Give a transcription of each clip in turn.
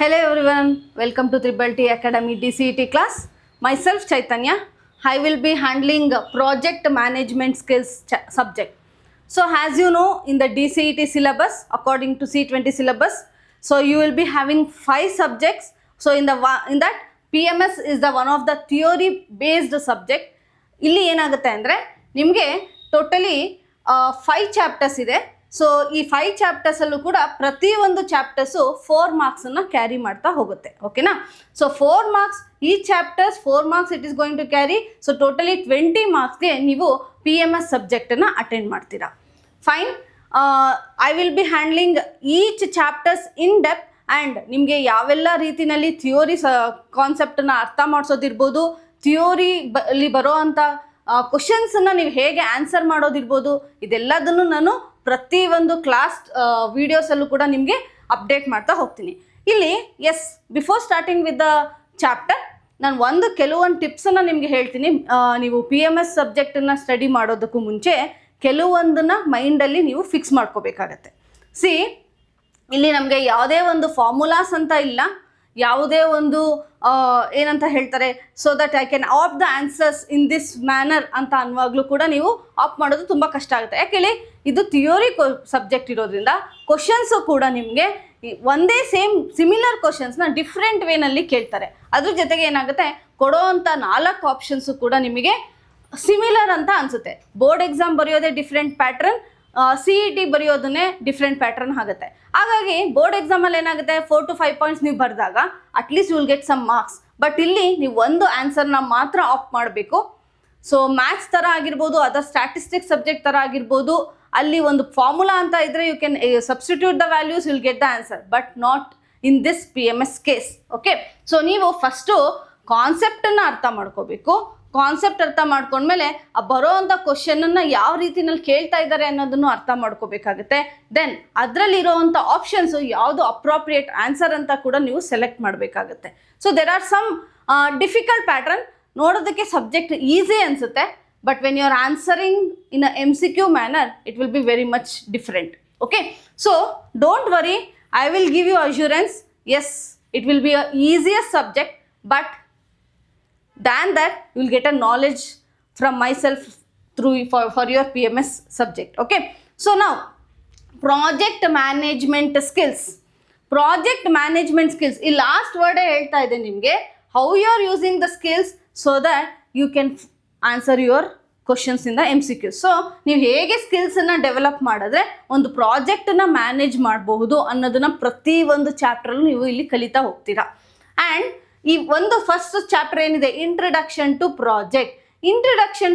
Hello everyone, welcome to Triple T Academy DCET class. Myself Chaitanya. I will be handling project management skills subject. So as you know, in the DCET syllabus, according to C20 syllabus, so you will be having 5 subjects. So in that PMS is the one of the theory based subject. ಇಲ್ಲಿ ಏನಾಗುತ್ತೆ ಅಂದರೆ ನಿಮಗೆ totally 5 chapters ಇದೆ. So ಈ 5 ಚಾಪ್ಟರ್ಸಲ್ಲೂ ಕೂಡ ಪ್ರತಿಯೊಂದು chapters 4 ಮಾರ್ಕ್ಸನ್ನು carry ಮಾಡ್ತಾ ಹೋಗುತ್ತೆ. ಓಕೆನಾ? ಸೊ 4 ಮಾರ್ಕ್ಸ್ ಈ chapters 4 marks it is going to carry. So totally 20 ಮಾರ್ಕ್ಸ್ಗೆ ನೀವು PMS ಸಬ್ಜೆಕ್ಟನ್ನು ಅಟೆಂಡ್ ಮಾಡ್ತೀರಾ. Fine. I will be handling each chapters in depth and ನಿಮಗೆ ಯಾವೆಲ್ಲ ರೀತಿಯಲ್ಲಿ ಥಿಯೋರಿ ಕಾನ್ಸೆಪ್ಟನ್ನು ಅರ್ಥ ಮಾಡಿಸೋದಿರ್ಬೋದು, ಥಿಯೋರಿಲಿ ಬರೋ ಅಂಥ ಕ್ವಶನ್ಸನ್ನು ನೀವು ಹೇಗೆ ಆನ್ಸರ್ ಮಾಡೋದಿರ್ಬೋದು, ಇದೆಲ್ಲದನ್ನು ನಾನು ಪ್ರತಿಯೊಂದು ಕ್ಲಾಸ್ ವೀಡಿಯೋಸಲ್ಲೂ ಕೂಡ ನಿಮಗೆ ಅಪ್ಡೇಟ್ ಮಾಡ್ತಾ ಹೋಗ್ತೀನಿ. ಇಲ್ಲಿ before starting with the chapter ನಾನು ಕೆಲವೊಂದು ಟಿಪ್ಸನ್ನು ನಿಮಗೆ ಹೇಳ್ತೀನಿ. ನೀವು PMS ಸಬ್ಜೆಕ್ಟನ್ನು ಸ್ಟಡಿ ಮಾಡೋದಕ್ಕೂ ಮುಂಚೆ ಕೆಲವೊಂದನ್ನು ಮೈಂಡಲ್ಲಿ ನೀವು ಫಿಕ್ಸ್ ಮಾಡ್ಕೋಬೇಕಾಗತ್ತೆ. ಇಲ್ಲಿ ನಮಗೆ ಯಾವುದೇ ಒಂದು ಫಾರ್ಮುಲಾಸ್ ಅಂತ ಇಲ್ಲ, ಯಾವುದೇ ಒಂದು ಏನಂತ ಹೇಳ್ತಾರೆ, so that I can up the answers in this manner ಅಂತ ಅನ್ನುವಾಗಲೂ ಕೂಡ ನೀವು ಆಪ್ ಮಾಡೋದು ತುಂಬ ಕಷ್ಟ ಆಗುತ್ತೆ. ಯಾಕೆ ಇದು ಥಿಯೋರಿ ಸಬ್ಜೆಕ್ಟ್ ಇರೋದ್ರಿಂದ ಕ್ವಶನ್ಸು ಕೂಡ ನಿಮಗೆ ಒಂದೇ ಸಿಮಿಲರ್ ಕ್ವಶನ್ಸ್ನ ಡಿಫ್ರೆಂಟ್ ವೇನಲ್ಲಿ ಕೇಳ್ತಾರೆ. ಅದ್ರ ಜೊತೆಗೆ ಏನಾಗುತ್ತೆ, ಕೊಡೋ ಅಂಥ 4 ಆಪ್ಷನ್ಸು ಕೂಡ ನಿಮಗೆ ಸಿಮಿಲರ್ ಅಂತ ಅನಿಸುತ್ತೆ. ಬೋರ್ಡ್ ಎಕ್ಸಾಮ್ ಬರೆಯೋದೇ ಡಿಫ್ರೆಂಟ್ ಪ್ಯಾಟ್ರನ್, CET ಬರೆಯೋದನ್ನೇ ಡಿಫ್ರೆಂಟ್ ಪ್ಯಾಟ್ರನ್ ಆಗುತ್ತೆ. ಹಾಗಾಗಿ ಬೋರ್ಡ್ ಎಕ್ಸಾಮಲ್ಲಿ ಏನಾಗುತ್ತೆ, 4 to 5 ಪಾಯಿಂಟ್ಸ್ ನೀವು ಬರೆದಾಗ at least you will get some marks. But ಇಲ್ಲಿ ನೀವು ಒಂದು ಆನ್ಸರ್ನ ಮಾತ್ರ ಆಪ್ ಮಾಡಬೇಕು. ಸೊ ಮ್ಯಾಥ್ಸ್ ಥರ ಆಗಿರ್ಬೋದು, ಅದರ್ ಸ್ಟ್ಯಾಟಿಸ್ಟಿಕ್ಸ್ ಸಬ್ಜೆಕ್ಟ್ ಥರ ಆಗಿರ್ಬೋದು, ಅಲ್ಲಿ ಒಂದು ಫಾರ್ಮುಲಾ ಅಂತ ಇದ್ದರೆ you can substitute the values, will get the answer, but not in this PMS case. Okay, so ನೀವು ಫಸ್ಟು ಕಾನ್ಸೆಪ್ಟನ್ನು ಅರ್ಥ ಮಾಡ್ಕೋಬೇಕು. ಕಾನ್ಸೆಪ್ಟ್ ಅರ್ಥ ಮಾಡ್ಕೊಂಡ್ಮೇಲೆ ಬರೋ ಅಂಥ ಕ್ವಶನನ್ನು ಯಾವ ರೀತಿನಲ್ಲಿ ಕೇಳ್ತಾ ಇದ್ದಾರೆ ಅನ್ನೋದನ್ನು ಅರ್ಥ ಮಾಡ್ಕೋಬೇಕಾಗುತ್ತೆ. ದೆನ್ ಅದರಲ್ಲಿರೋವಂಥ ಆಪ್ಷನ್ಸು ಯಾವುದು ಅಪ್ರೋಪ್ರಿಯೇಟ್ ಆನ್ಸರ್ ಅಂತ ಕೂಡ ನೀವು ಸೆಲೆಕ್ಟ್ ಮಾಡಬೇಕಾಗುತ್ತೆ. So there are some difficult pattern. ನೋಡೋದಕ್ಕೆ ಸಬ್ಜೆಕ್ಟ್ ಈಸಿ ಅನಿಸುತ್ತೆ, but when you are answering in a MCQ manner it will be very much different. Okay, so don't worry, I will give you assurance. It will be a easiest subject, but than that you will get a knowledge from myself for your PMS subject. Okay, so now project management skills. ಈ last ವರ್ಡೇ ಹೇಳ್ತಾ ಇದೆ ನಿಮಗೆ, how you are using the skills so that you can answer your questions in the MCQ. So ನೀವು ಹೇಗೆ ಸ್ಕಿಲ್ಸನ್ನು develop ಮಾಡಿದ್ರೆ ಒಂದು ಪ್ರಾಜೆಕ್ಟನ್ನು manage ಮಾಡಬಹುದು ಅನ್ನೋದನ್ನು ಪ್ರತಿಯೊಂದು ಚಾಪ್ಟ್ರಲ್ಲೂ ನೀವು ಇಲ್ಲಿ ಕಲಿತಾ ಹೋಗ್ತೀರಾ. ಆ್ಯಂಡ್ ಈ ಒಂದು ಫಸ್ಟ್ ಚಾಪ್ಟರ್ ಏನಿದೆ, ಇಂಟ್ರಡಕ್ಷನ್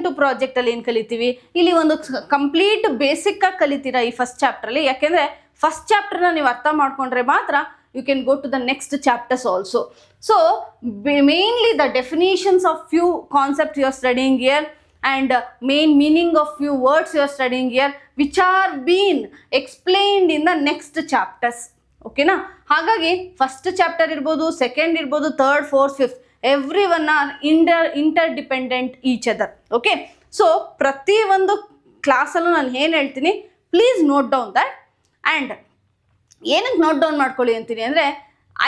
ಟು ಪ್ರಾಜೆಕ್ಟಲ್ಲಿ ಏನು ಕಲಿತೀವಿ, ಇಲ್ಲಿ ಒಂದು ಕಂಪ್ಲೀಟ್ ಬೇಸಿಕ್ಕಾಗಿ ಕಲಿತೀರಾ ಈ ಫಸ್ಟ್ ಚಾಪ್ಟ್ರಲ್ಲಿ. ಯಾಕೆಂದರೆ ಫಸ್ಟ್ ಚಾಪ್ಟರ್ನ ನೀವು ಅರ್ಥ ಮಾಡ್ಕೊಂಡ್ರೆ ಮಾತ್ರ you can go to the next chapters also. So mainly the definitions of few concept you are studying year and main meaning of few words you are studying here, which are been explained in the next chapters. ಓಕೆನಾ? ಹಾಗಾಗಿ first chapter ಇರ್ಬೋದು, second ಇರ್ಬೋದು, third, fourth, fifth, every one are interdependent each other. Okay, so ಪ್ರತಿಯೊಂದು ಕ್ಲಾಸಲ್ಲೂ ನಾನು ಏನು ಹೇಳ್ತೀನಿ, please note down that. And ಏನಕ್ಕೆ ನೋಟ್ ಡೌನ್ ಮಾಡ್ಕೊಳ್ಳಿ ಅಂತೀನಿ ಅಂದರೆ,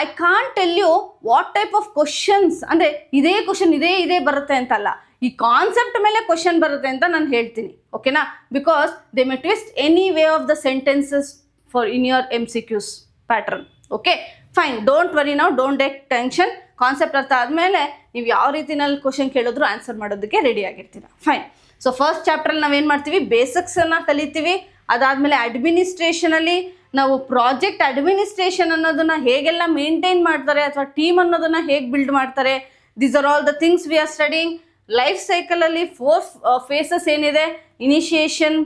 I can't tell you what type of questions, ಅಂದರೆ ಇದೇ ಕ್ವಶನ್ ಇದೇ ಬರುತ್ತೆ ಅಂತಲ್ಲ, ಈ ಕಾನ್ಸೆಪ್ಟ್ ಮೇಲೆ ಕ್ವಶನ್ ಬರುತ್ತೆ ಅಂತ ನಾನು ಹೇಳ್ತೀನಿ. ಓಕೆನಾ? Because they may twist any way of the sentences for in your MCQs pattern. Okay, fine, don't worry now, don't take tension. Concept ಅರ್ಥ ಆದಮೇಲೆ ನೀವು ಯಾವ ರೀತಿನಲ್ಲಿ ಕ್ವಶನ್ ಕೇಳಿದ್ರು ಆನ್ಸರ್ ಮಾಡೋದಕ್ಕೆ ರೆಡಿ ಆಗಿರ್ತೀರ. ಫೈನ್. ಸೊ ಫಸ್ಟ್ ಚಾಪ್ಟ್ರಲ್ಲಿ ನಾವೇನು ಮಾಡ್ತೀವಿ, ಬೇಸಿಕ್ಸನ್ನು ಕಲಿತೀವಿ. ಅದಾದಮೇಲೆ ಅಡ್ಮಿನಿಸ್ಟ್ರೇಷನಲ್ಲಿ ನಾವು ಪ್ರಾಜೆಕ್ಟ್ ಅಡ್ಮಿನಿಸ್ಟ್ರೇಷನ್ ಅನ್ನೋದನ್ನು ಹೇಗೆಲ್ಲ ಮೇಂಟೈನ್ ಮಾಡ್ತಾರೆ ಅಥವಾ ಟೀಮ್ ಅನ್ನೋದನ್ನು ಹೇಗೆ ಬಿಲ್ಡ್ ಮಾಡ್ತಾರೆ, these are all the things we are studying. Life ಸೈಕಲಲ್ಲಿ 4 ಫೇಸಸ್ ಏನಿದೆ, initiation,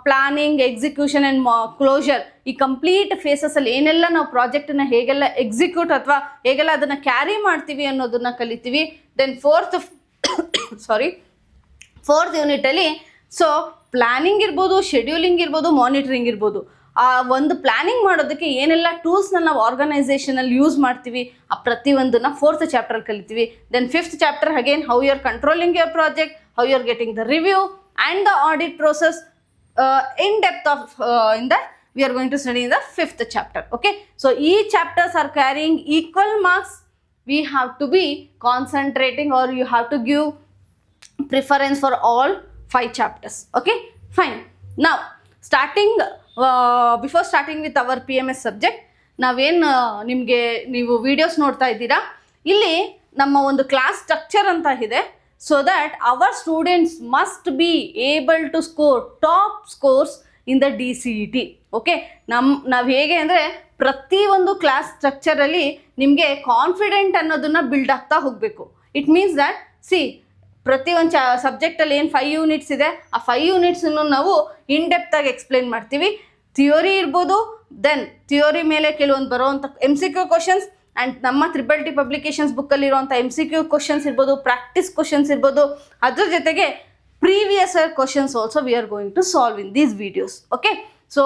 planning, execution and closure. ಈ ಕಂಪ್ಲೀಟ್ ಫೇಸಸಲ್ಲಿ ಏನೆಲ್ಲ ನಾವು ಪ್ರಾಜೆಕ್ಟನ್ನು ಹೇಗೆಲ್ಲ ಎಕ್ಸಿಕ್ಯೂಟ್ ಅಥವಾ ಹೇಗೆಲ್ಲ ಅದನ್ನು ಕ್ಯಾರಿ ಮಾಡ್ತೀವಿ ಅನ್ನೋದನ್ನು ಕಲಿತೀವಿ. ದೆನ್ ಫೋರ್ತ್ ಯೂನಿಟಲ್ಲಿ ಸೊ ಪ್ಲಾನಿಂಗ್ ಇರ್ಬೋದು, ಶೆಡ್ಯೂಲಿಂಗ್ ಇರ್ಬೋದು, ಮಾನಿಟರಿಂಗ್ ಇರ್ಬೋದು. ಆ ಒಂದು ಪ್ಲಾನಿಂಗ್ ಮಾಡೋದಕ್ಕೆ ಏನೆಲ್ಲ ಟೂಲ್ಸ್ನ ನಾವು ಆರ್ಗನೈಸೇಷನಲ್ಲಿ ಯೂಸ್ ಮಾಡ್ತೀವಿ, ಆ ಪ್ರತಿಯೊಂದನ್ನು 4th ಚಾಪ್ಟರ್ ಕಲಿತೀವಿ. Then 5th chapter again how you are controlling your project, how you are getting the review and the audit process in depth of in the we are going to study in the 5th chapter. Okay, so each chapters are carrying equal marks. We have to be concentrating, or you have to give preference for all 5 chapters. Okay, fine. Now starting before starting with our PMS subject, ನಾವೇನು ನಿಮಗೆ ನೀವು videos ನೋಡ್ತಾ ಇದ್ದೀರಾ, ಇಲ್ಲಿ ನಮ್ಮ ಒಂದು class structure ಅಂತ ಇದೆ. So that our students must be able to score top scores in the DCET. Okay, ನಾವು ಹೇಗೆ ಅಂದರೆ ಪ್ರತಿಯೊಂದು ಕ್ಲಾಸ್ ಸ್ಟ್ರಕ್ಚರಲ್ಲಿ ನಿಮಗೆ ಕಾನ್ಫಿಡೆಂಟ್ ಅನ್ನೋದನ್ನು ಬಿಲ್ಡ್ ಆಗ್ತಾ ಹೋಗಬೇಕು. ಇಟ್ ಮೀನ್ಸ್ ದ್ಯಾಟ್ ಪ್ರತಿಯೊಂದು ಸಬ್ಜೆಕ್ಟಲ್ಲಿ ಏನು 5 ಯೂನಿಟ್ಸ್ ಇದೆ, ಆ 5 ಯೂನಿಟ್ಸನ್ನು ನಾವು ಇನ್ ಡೆಪ್ತಾಗಿ ಎಕ್ಸ್ಪ್ಲೇನ್ ಮಾಡ್ತೀವಿ. ಥಿಯೋರಿ ಇರ್ಬೋದು, ದೆನ್ ಥಿಯೋರಿ ಮೇಲೆ ಕೆಲವೊಂದು ಬರೋವಂಥ MCQ ಕ್ವಶನ್ಸ್, ಆ್ಯಂಡ್ ನಮ್ಮ TTT ಪಬ್ಲಿಕೇಶನ್ಸ್ ಬುಕ್ಕಲ್ಲಿರುವಂಥ MCQ ಕ್ವಶನ್ಸ್ ಇರ್ಬೋದು, ಪ್ರಾಕ್ಟೀಸ್ ಕ್ವಶನ್ಸ್ ಇರ್ಬೋದು, ಅದ್ರ ಜೊತೆಗೆ previous year questions also we are going to solve in these videos. Okay, so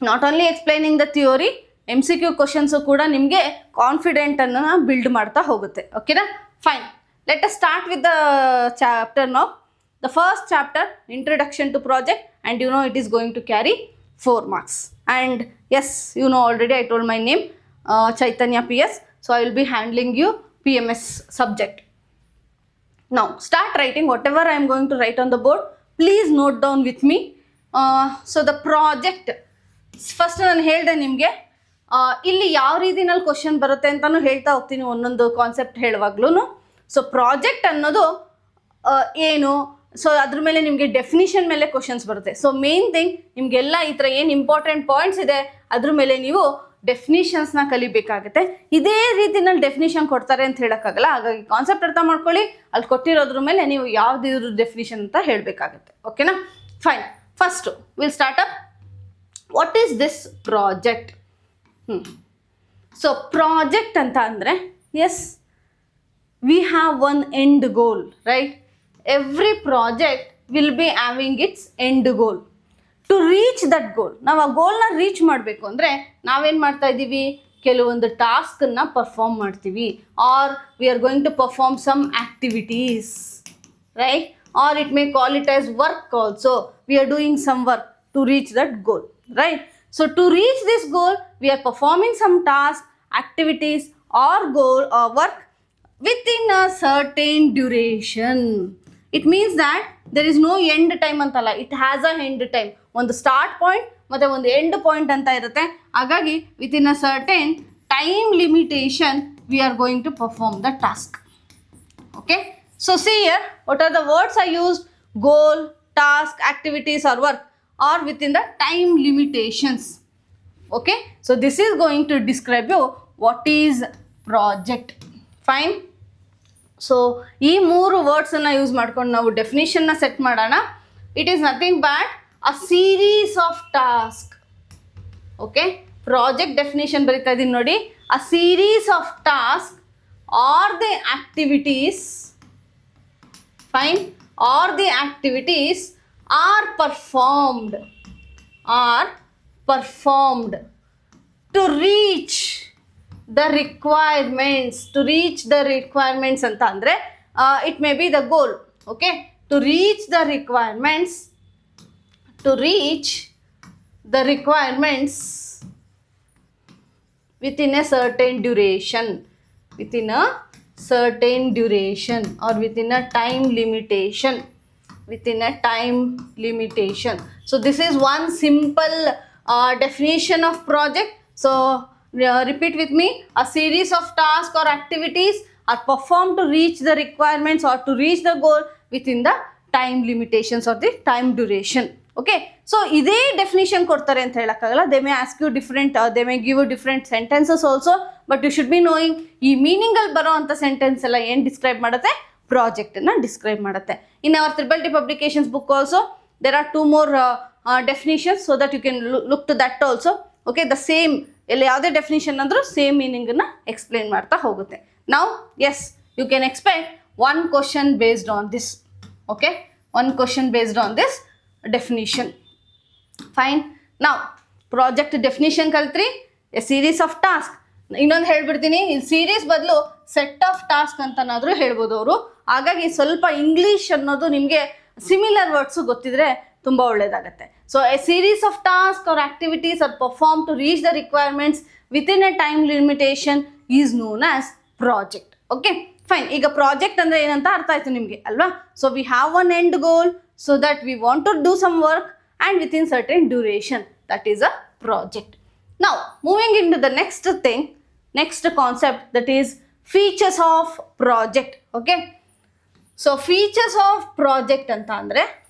not only explaining the theory, MCQ questions ಕೂಡ ನಿಮಗೆ ಕಾನ್ಫಿಡೆಂಟನ್ನು ಬಿಲ್ಡ್ ಮಾಡ್ತಾ ಹೋಗುತ್ತೆ. ಓಕೆನಾ, fine. Let us start with the chapter now. The first chapter, Introduction to Project, and you know it is going to carry 4 marks. And yes, you know already I told my name, Chaitanya PS. So I will be handling you PMS subject. Now start writing whatever I am going to write on the board. Please note down with me. So the project, first ನಾನು ಹೇಳಿದೆ ನಿಮಗೆ ಇಲ್ಲಿ ಯಾವ ರೀತಿನಲ್ಲಿ question ಬರುತ್ತೆ ಅಂತಲೂ ಹೇಳ್ತಾ ಹೋಗ್ತೀನಿ ಒಂದೊಂದು ಕಾನ್ಸೆಪ್ಟ್ ಹೇಳುವಾಗ್ಲೂ. ಸೊ ಪ್ರಾಜೆಕ್ಟ್ ಅನ್ನೋದು ಏನು, ಸೊ ಅದ್ರ ಮೇಲೆ ನಿಮಗೆ ಡೆಫಿನಿಷನ್ ಮೇಲೆ ಕ್ವಶನ್ಸ್ ಬರುತ್ತೆ. ಸೊ ಮೇನ್ ಥಿಂಗ್ ನಿಮಗೆಲ್ಲ ಈ ಥರ ಏನು ಇಂಪಾರ್ಟೆಂಟ್ ಪಾಯಿಂಟ್ಸ್ ಇದೆ ಅದ್ರ ಮೇಲೆ ನೀವು ಡೆಫಿನಿಷನ್ಸ್ನ ಕಲಿಬೇಕಾಗುತ್ತೆ. ಇದೇ ರೀತಿನಲ್ಲಿ ಡೆಫಿನಿಷನ್ ಕೊಡ್ತಾರೆ ಅಂತ ಹೇಳೋಕ್ಕಾಗಲ್ಲ. ಹಾಗಾಗಿ ಕಾನ್ಸೆಪ್ಟ್ ಅರ್ಥ ಮಾಡ್ಕೊಳ್ಳಿ, ಅಲ್ಲಿ ಕೊಟ್ಟಿರೋದ್ರ ಮೇಲೆ ನೀವು ಯಾವುದಿದ್ರು ಡೆಫಿನಿಷನ್ ಅಂತ ಹೇಳಬೇಕಾಗುತ್ತೆ. ಓಕೆನಾ, fine. First will start up. What is this project? So project ಅಂತ ಅಂದರೆ, S, we have one end goal, right? Every project will be having its end goal. To reach that goal, ನಾವು ಆ ಗೋಲ್ನ reach ಮಾಡಬೇಕು ಅಂದರೆ ನಾವೇನು ಮಾಡ್ತಾ ಇದ್ದೀವಿ, ಕೆಲವೊಂದು ಟಾಸ್ಕನ್ನು ಪರ್ಫಾರ್ಮ್ ಮಾಡ್ತೀವಿ, or we are going to perform some activities, right? Or it may call it as work also. We are doing some work to reach that goal, right? So to reach this goal we are performing some task, activities or goal or work within a certain duration. It means that there is no end time ಅಂತಲ್ಲ, it has a end time. ಒಂದು start point ಮತ್ತು ಒಂದು end point ಅಂತ ಇರುತ್ತೆ. ಹಾಗಾಗಿ within a certain time limitation we are going to perform the task. Okay, so see here what are the words I used: goal, task, activities or work are within the time limitations. Okay, so this is going to describe you what is project. Fine. So ಈ 3 ವರ್ಡ್ಸನ್ನು use ಮಾಡ್ಕೊಂಡು ನಾವು ಡೆಫಿನಿಷನ್ನ set ಮಾಡೋಣ. It is nothing but a series of task. Okay, project definition ಬರೀತಾ ಇದ್ದೀನಿ ನೋಡಿ. A series of task are the activities, fine, are the activities are performed to reach the requirements. To reach the requirements anta andre it may be the goal. Okay, to reach the requirements within a certain duration, or within a time limitation. So this is one simple definition of project. So repeat with me: a series of tasks or activities are performed to reach the requirements or to reach the goal within the time limitations or the time duration. Okay, so ಇದೇ ಡೆಫಿನಿಷನ್ ಕೊಡ್ತಾರೆ ಅಂತ ಹೇಳೋಕ್ಕಾಗಲ್ಲ. They may ask you different, they may give you different sentences also, but you should be knowing ಈ ಮೀನಿಂಗಲ್ಲಿ ಬರೋ ಅಂಥ sentence ಎಲ್ಲ ಏನು ಡಿಸ್ಕ್ರೈಬ್ ಮಾಡುತ್ತೆ, ಪ್ರಾಜೆಕ್ಟನ್ನು ಡಿಸ್ಕ್ರೈಬ್ ಮಾಡುತ್ತೆ. In our TTT publications book also there are 2 more definitions so that you can look to that also. Okay, the same ಇಲ್ಲಿ ಯಾವುದೇ ಡೆಫಿನಿಷನ್ ಅಂದರೂ ಸೇಮ್ ಮೀನಿಂಗನ್ನು ಎಕ್ಸ್ಪ್ಲೇನ್ ಮಾಡ್ತಾ ಹೋಗುತ್ತೆ. ನಾವು yes, you can expect 1 question based on this. Okay, 1 question based on this definition. Fine. ನಾವು project definition ಕಲ್ತ್ರಿ, a series of task. ಇನ್ನೊಂದು ಹೇಳ್ಬಿಡ್ತೀನಿ, ಇಲ್ಲಿ ಸೀರೀಸ್ ಬದಲು ಸೆಟ್ ಆಫ್ ಟಾಸ್ಕ್ ಅಂತನಾದರೂ ಹೇಳ್ಬೋದು ಅವರು. ಹಾಗಾಗಿ ಸ್ವಲ್ಪ ಇಂಗ್ಲೀಷ್ ಅನ್ನೋದು ನಿಮಗೆ ಸಿಮಿಲರ್ ವರ್ಡ್ಸು ಗೊತ್ತಿದ್ರೆ ತುಂಬ ಒಳ್ಳೆಯದಾಗುತ್ತೆ. So a series of task are activities are perform to reach the requirements within a time limitation is known as project. Okay fine. ಈಗ ಪ್ರಾಜೆಕ್ಟ್ ಅಂದರೆ ಏನಂತ ಅರ್ಥ ಆಯಿತು ನಿಮಗೆ ಅಲ್ವಾ? So we have one end goal so that we want to do some work and within certain duration. That is a project. Now moving into the next thing, next concept, that is features of project. Okay, so features of project ಅಂತ ಅಂದರೆ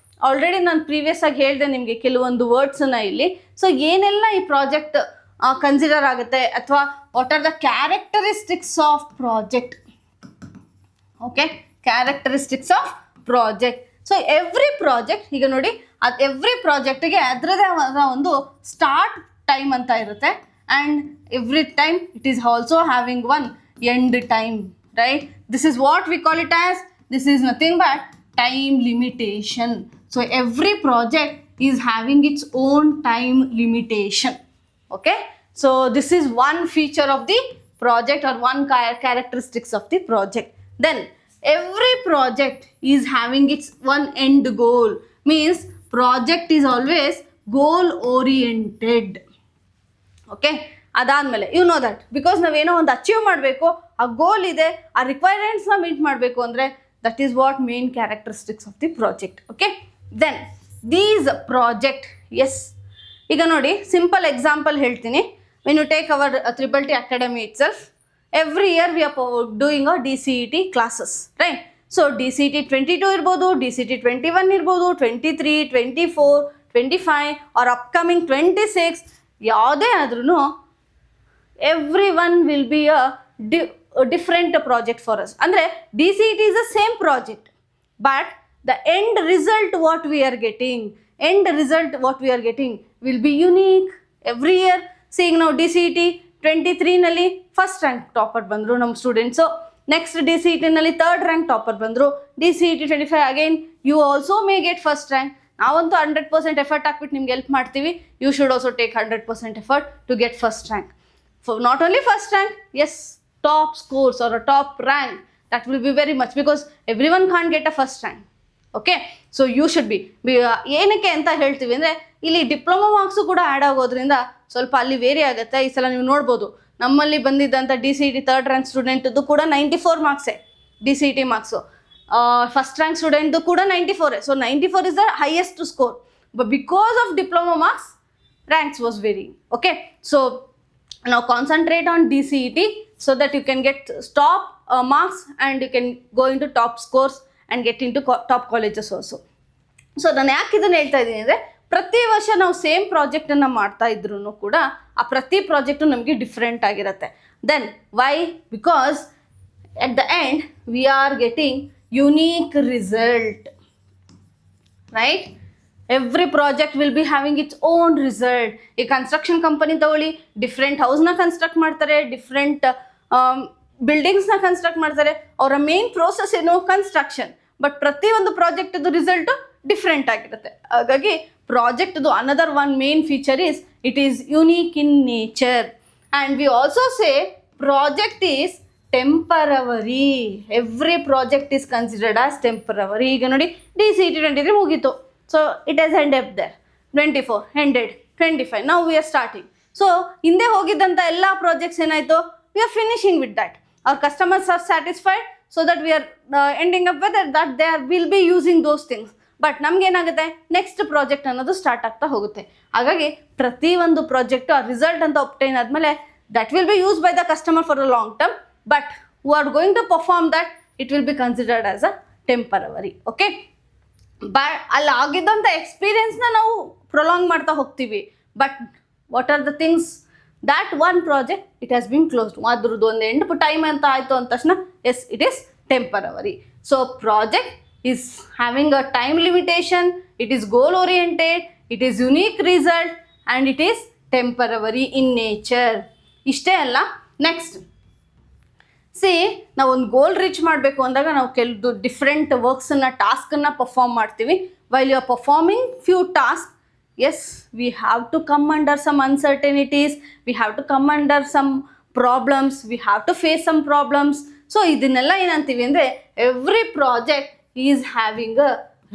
already ನಾನು previous ಆಗಿ ಹೇಳಿದೆ ನಿಮಗೆ ಕೆಲವೊಂದು ವರ್ಡ್ಸನ್ನು ಇಲ್ಲಿ. So ಏನೆಲ್ಲ ಈ ಪ್ರಾಜೆಕ್ಟ್ ಕನ್ಸಿಡರ್ ಆಗುತ್ತೆ ಅಥವಾ what are the characteristics of project. Okay, characteristics of project. So every project, ಈಗ ನೋಡಿ ಅದು ಎವ್ರಿ ಪ್ರಾಜೆಕ್ಟಿಗೆ ಅದರದೇ ಆದ ಒಂದು ಸ್ಟಾರ್ಟ್ ಟೈಮ್ ಅಂತ ಇರುತ್ತೆ and every time it is also having one end time, right? This is what we call it as, this is nothing but time limitation. So every project is having its own time limitation. Okay, so this is one feature of the project or one characteristics of the project. Then every project is having its one end goal, means project is always goal oriented. Okay, ಅದಾದಮೇಲೆ you know that because ನಾವೇನೋ ಒಂದು achieve ಮಾಡಬೇಕು, ಆ ಗೋಲ್ ಇದೆ, ಆ ರಿಕ್ವೈರ್ಮೆಂಟ್ಸ್ನ meet ಮಾಡಬೇಕು ಅಂದರೆ that is what main characteristics of the project. Okay, then these project, yes, ಈಗ ನೋಡಿ ಸಿಂಪಲ್ ಎಕ್ಸಾಂಪಲ್ ಹೇಳ್ತೀನಿ. when you take our Triple T Academy itself, every year we are doing a DCET classes, right? So DCET 22 ಇರ್ಬೋದು, DCET 21 ಇರ್ಬೋದು, 23, 24, 25 or upcoming 26, ಯಾವುದೇ ಆದ್ರೂ everyone will be a different project for us. Andre DCET is the same project, but the end result what we are getting will be unique every year. Seeing now DCET 23 ನಲ್ಲಿ first rank topper ಬಂದರು ನಮ್ಮ students, next DCET ನಲ್ಲಿ third rank topper ಬಂದರು, DCET 25 again you also may get first rank. ನಾವಂತೂ 100% effort ಹಾಕ್ಬಿಟ್ಟು ನಿಮ್ಗೆ help ಮಾಡ್ತೀವಿ. You should also take 100% effort to get first rank. For not only first rank, yes, top scores or a top rank, that will be very much, because everyone can't get a first rank. Okay, so you should be ಏನಕ್ಕೆ ಅಂತ ಹೇಳ್ತೀವಿ ಅಂದರೆ ಇಲ್ಲಿ diploma marks ಕೂಡ add ಆಗೋದ್ರಿಂದ ಸ್ವಲ್ಪ ಅಲ್ಲಿ very ಆಗುತ್ತೆ. ಈ ಸಲ ನೀವು ನೋಡ್ಬೋದು ನಮ್ಮಲ್ಲಿ ಬಂದಿದ್ದಂಥ DCET ಥರ್ಡ್ ರ್ಯಾಂಕ್ ಸ್ಟೂಡೆಂಟದ್ದು ಕೂಡ 94 ಮಾರ್ಕ್ಸೇ DCET ಮಾರ್ಕ್ಸು. ಫಸ್ಟ್ ರ್ಯಾಂಕ್ ಸ್ಟೂಡೆಂಟ್ದು ಕೂಡ 94. So 94 is the highest score, but because of diploma marks, ranks was varying. Okay, so now concentrate on DCET so that you can get top marks and you can go into top scores and get into top colleges also. So ನಾನು ಯಾಕೆ ಇದನ್ನು ಹೇಳ್ತಾ ಇದ್ದೀನಿ ಅಂದರೆ ಪ್ರತಿ ವರ್ಷ ನಾವು same ಪ್ರಾಜೆಕ್ಟನ್ನು ಮಾಡ್ತಾ ಇದ್ರೂ ಕೂಡ ಆ ಪ್ರತಿ ಪ್ರಾಜೆಕ್ಟು ನಮಗೆ ಡಿಫ್ರೆಂಟ್ ಆಗಿರುತ್ತೆ. Then why? Because at the end we are getting unique result, right? Every project will be having its own result. ಈ ಕನ್ಸ್ಟ್ರಕ್ಷನ್ ಕಂಪನಿ ತಗೊಳ್ಳಿ, ಡಿಫ್ರೆಂಟ್ ಹೌಸ್ನ ಕನ್ಸ್ಟ್ರಕ್ಟ್ ಮಾಡ್ತಾರೆ, ಡಿಫ್ರೆಂಟ್ ಬಿಲ್ಡಿಂಗ್ಸ್ನ ಕನ್ಸ್ಟ್ರಕ್ಟ್ ಮಾಡ್ತಾರೆ. ಅವರ ಮೇನ್ ಪ್ರೋಸೆಸ್ ಏನು? ಕನ್ಸ್ಟ್ರಕ್ಷನ್. ಬಟ್ ಪ್ರತಿಯೊಂದು ಪ್ರಾಜೆಕ್ಟ್ದು ರಿಸಲ್ಟು ಡಿಫ್ರೆಂಟ್ ಆಗಿರುತ್ತೆ. ಹಾಗಾಗಿ ಪ್ರಾಜೆಕ್ಟ್ದು another one main feature is it is unique in nature. And we also say project is temporary. Every project is considered as temporary. ಈಗ ನೋಡಿ DCET 23 ಮುಗೀತು. So it has ended there. 24 ended, 25 now we are starting. So ಹಿಂದೆ ಹೋಗಿದ್ದಂಥ ಎಲ್ಲ projects ಏನಾಯಿತು? we are finishing with that. Our customers are satisfied, so that we are ending up with that they will be using those things. But ನಮಗೇನಾಗುತ್ತೆ? Next project ಅನ್ನೋದು start ಆಗ್ತಾ ಹೋಗುತ್ತೆ. ಹಾಗಾಗಿ ಪ್ರತಿಯೊಂದು project ಆ ರಿಸಲ್ಟ್ ಅಂತ ಒಪ್ಟೈನ್ ಆದಮೇಲೆ that will be use by the customer for a long term, but who are going to perform that it will be considered as a temporary. Okay, but ಅಲ್ಲಿ ಆಗಿದ್ದಂಥ ಎಕ್ಸ್ಪೀರಿಯನ್ಸ್ನ ನಾವು ಪ್ರೊಲಾಂಗ್ ಮಾಡ್ತಾ ಹೋಗ್ತೀವಿ. But what are the things that one project it has been closed, ಅದ್ರದ್ದು ಒಂದು end time ಅಂತ ಆಯಿತು ಅಂದ ತಕ್ಷಣ yes it is temporary. So project is having a time limitation, it is goal oriented, it is unique result and it is temporary in nature. ಇಷ್ಟೇ ಅಲ್ಲ, next ನಾವು ಒಂದು ಗೋಲ್ ರೀಚ್ ಮಾಡಬೇಕು ಅಂದಾಗ ನಾವು ಕೆಲವು ಡಿಫ್ರೆಂಟ್ ವರ್ಕ್ಸನ್ನು ಟಾಸ್ಕನ್ನು ಪರ್ಫಾರ್ಮ್ ಮಾಡ್ತೀವಿ. While you are performing few task, yes, we have to come under some uncertainties, we have to come under some problems, we have to face some problems. So ಇದನ್ನೆಲ್ಲ ಏನಂತೀವಿ ಅಂದರೆ every project is having a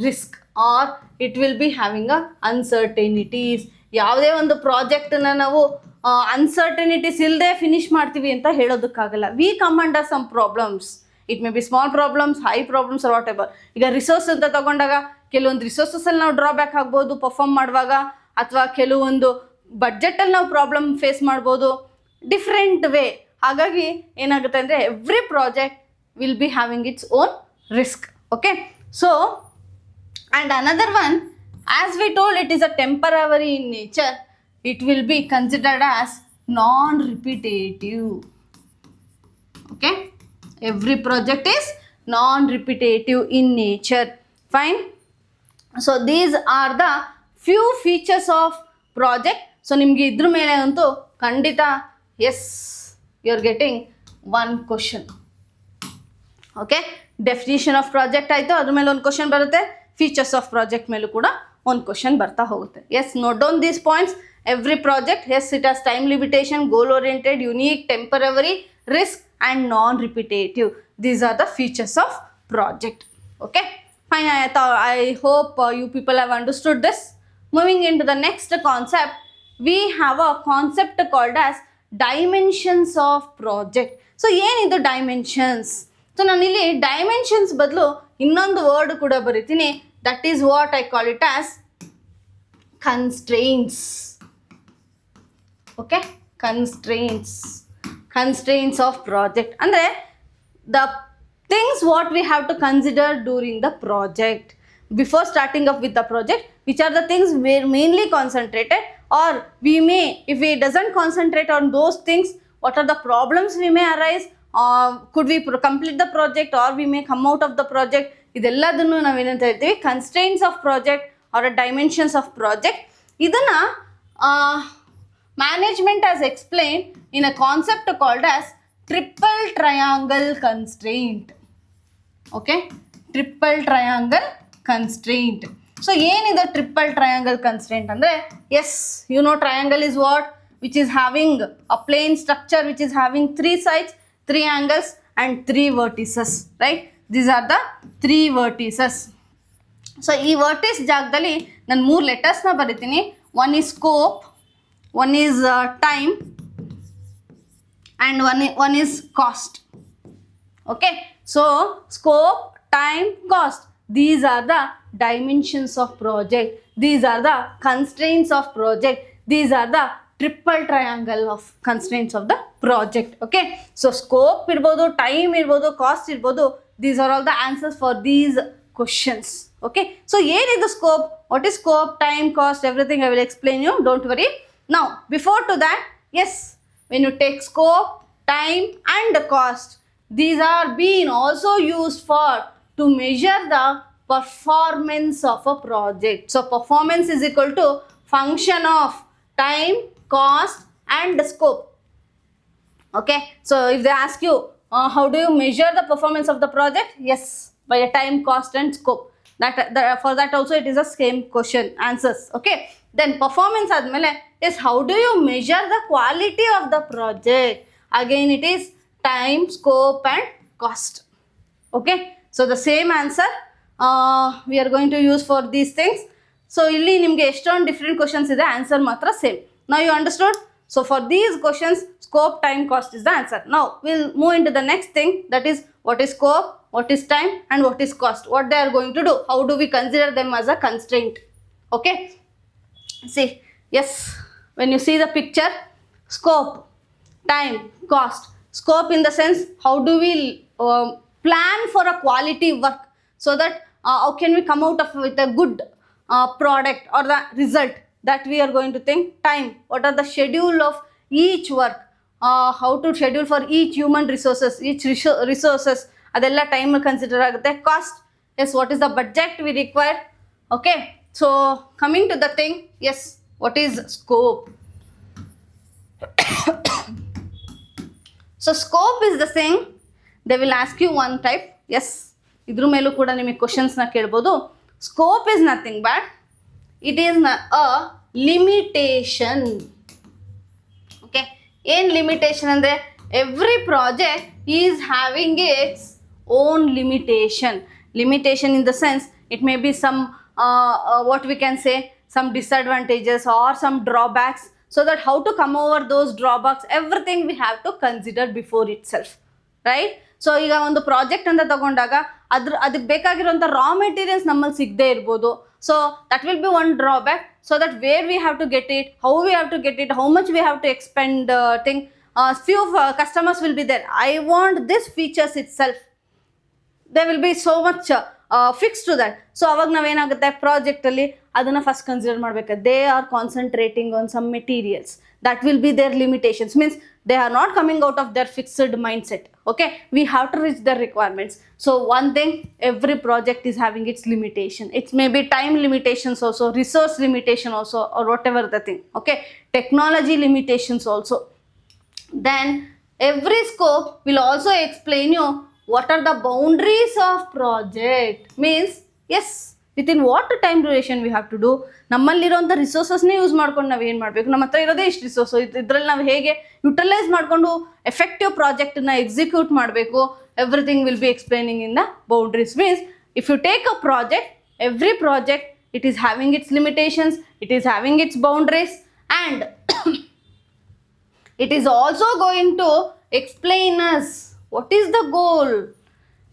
risk or it will be having a uncertainties. ಯಾವುದೇ ಒಂದು ಪ್ರಾಜೆಕ್ಟನ್ನ ನಾವು uncertainties ಇಲ್ಲದೆ finish ಮಾಡ್ತೀವಿ ಅಂತ ಹೇಳೋದಕ್ಕಾಗಲ್ಲ. We come under some problems, it may be small problems, high problems, whatever. ಈಗ ರಿಸೋರ್ಸ್ ಅಂತ ತಗೊಂಡಾಗ ಕೆಲವೊಂದು ರಿಸೋರ್ಸಸಲ್ಲಿ ನಾವು ಡ್ರಾಬ್ಯಾಕ್ ಆಗ್ಬೋದು ಪರ್ಫಾರ್ಮ್ ಮಾಡುವಾಗ, ಅಥವಾ ಕೆಲವೊಂದು ಬಡ್ಜೆಟಲ್ಲಿ ನಾವು ಪ್ರಾಬ್ಲಮ್ ಫೇಸ್ ಮಾಡ್ಬೋದು, ಡಿಫ್ರೆಂಟ್ ವೇ. ಹಾಗಾಗಿ ಏನಾಗುತ್ತೆ ಅಂದರೆ every project will be having its own risk. Okay, so and another one, as we told, it is a temporary in nature, it will be considered as non-repetitive. Okay, every project is non-repetitive in nature. Fine. So these are the few features of project. So ನಿಮಗೆ ಇದ್ರ ಮೇಲೆ ಅಂತೂ ಖಂಡಿತ yes, you are getting one question. Okay, definition of project ಆಯಿತು, ಅದ್ರ ಮೇಲೆ ಒಂದು question ಬರುತ್ತೆ. ಫೀಚರ್ಸ್ ಆಫ್ ಪ್ರಾಜೆಕ್ಟ್ ಮೇಲೂ ಕೂಡ ಒಂದು ಕ್ವಶನ್ ಬರ್ತಾ ಹೋಗುತ್ತೆ. Yes, note down these points. Every project, yes, it has time limitation, goal oriented, unique, temporary, risk and non repetitive. These are the features of project. Okay, fine. I hope you people have understood this. Moving into the next concept, we have a concept called as dimensions of project. So ಏನಿದು dimensions? So ನಾನಿಲ್ಲಿ dimensions ಬದಲು ಇನ್ನೊಂದು word ಕೂಡ ಬರೀತೀನಿ. That is what I call it as constraints. Okay, constraints of project ಅಂದರೆ the things what we have to consider during the project before starting up with the project, which are the things where mainly concentrated, or we may, if we doesn't concentrate on those things, what are the problems we may arise, could we complete the project or we may come out of the project. ಇದೆಲ್ಲದನ್ನು ನಾವೇನಂತ ಹೇಳ್ತೀವಿ, constraints of project or dimensions of project. ಇದನ್ನು management as explain in a concept called as triple triangle constraint. Okay, triple triangle constraint. So ಏನಿದೆ triple triangle constraint ಅಂದರೆ, yes, you know triangle is what, which is having a plane structure which is having 3 sides, 3 angles and 3 vertices, right? These are the 3 vertices. So ಈ ವರ್ಟಿಸ್ ಜಾಗದಲ್ಲಿ ನಾನು 3 ಲೆಟರ್ಸ್ನ ಬರಿತೀನಿ. One is scope, one is time and one is cost. Okay, so scope, time, cost, these are the dimensions of project, these are the constraints of project, these are the triple triangle of constraints of the project. Okay, so scope ಇರ್ಬೋದು, time ಇರ್ಬೋದು, cost ಇರ್ಬೋದು, these are all the answers for these questions. Okay, so ಏನಿದು scope, what is scope, time, cost, everything I will explain you, don't worry. Now before to that, yes, when you take scope, time and cost, these are been also used for to measure the performance of a project. So performance is equal to function of time, cost and scope. Okay, so if they ask you how do you measure the performance of the project, yes, by a time, cost and scope. For that also it is a same question answers. Okay, then performance admele, yes, how do you measure the quality of the project? Again it is time, scope and cost. Okay, so the same answer we are going to use for these things. So ಇಲ್ಲಿ ನಿಮಗೆ ಎಷ್ಟೊಂದು different questions ಇದೆ, answer ಮಾತ್ರ same. Now you understood? So for these questions, scope, time, cost is the answer. Now we'll move into the next thing, that is what is scope, what is time and what is cost. What they are going to do, how do we consider them as a constraint? Okay, see, yes, when you see the picture, scope, time, cost. Scope in the sense, how do we plan for a quality work, so that how can we come out of with a good product or the result that we are going to think. Time, what are the schedule of each work, how to schedule for each human resources, each resources, adella time consider agutte. Cost, yes, what is the budget we require. Okay, so coming to the thing, yes, what is scope? So scope is the thing, they will ask you one type. Yes, ಇದ್ರ ಮೇಲೂ ಕೂಡ ನಿಮಗೆ ಕ್ವಶನ್ಸ್ನ ಕೇಳ್ಬೋದು. Scope is nothing but it is a limitation. Okay, ಏನು limitation ಅಂದರೆ, every project is having its own limitation. Limitation in the sense, it may be some what we can say, some disadvantages or some drawbacks, so that how to come over those drawbacks, everything we have to consider before itself, right? So ಈಗ ಒಂದು project ಅಂತ ತಗೊಂಡಾಗ ಅದಕ್ಕೆ ಬೇಕಾಗಿರೋಂಥ raw materials ನಮ್ಮಲ್ಲಿ ಸಿಗದೇ ಇರ್ಬೋದು. So that will be one drawback. So that where we have to get it, how we have to get it, how much we have to expend thing. Few customers will be there, I want this features itself, they will be so much fixed to that. So ಅವಾಗ ನಾವೇನಾಗುತ್ತೆ, ಪ್ರಾಜೆಕ್ಟಲ್ಲಿ ಅದನ್ನು first consider ಮಾಡಬೇಕು. They are concentrating on some materials, that will be their limitations, means they are not coming out of their fixed mindset. Okay, we have to reach their requirements. So one thing, every project is having its limitation. It may be time limitations also, resource limitation also, or whatever the thing. Okay, technology limitations also. Then every scope will also explain you what are the boundaries of project, means yes, within what time duration we have to do. ನಮ್ಮಲ್ಲಿರೋಂಥ ರಿಸೋರ್ಸಸ್ನೇ use ಮಾಡ್ಕೊಂಡು ನಾವು ಏನು ಮಾಡಬೇಕು, ನಮ್ಮ ಹತ್ರ ಇರೋದೇ ಇಷ್ಟು ರಿಸೋರ್ಸು, ಇದರಲ್ಲಿ ನಾವು ಹೇಗೆ ಯುಟಿಲೈಸ್ ಮಾಡಿಕೊಂಡು ಎಫೆಕ್ಟಿವ್ ಪ್ರಾಜೆಕ್ಟನ್ನ ಎಕ್ಸಿಕ್ಯೂಟ್ ಮಾಡಬೇಕು, everything will be explaining in the boundaries. Means if you take a project, every project it is having its limitations, it is having its boundaries, and it is also going to explain us what is the goal.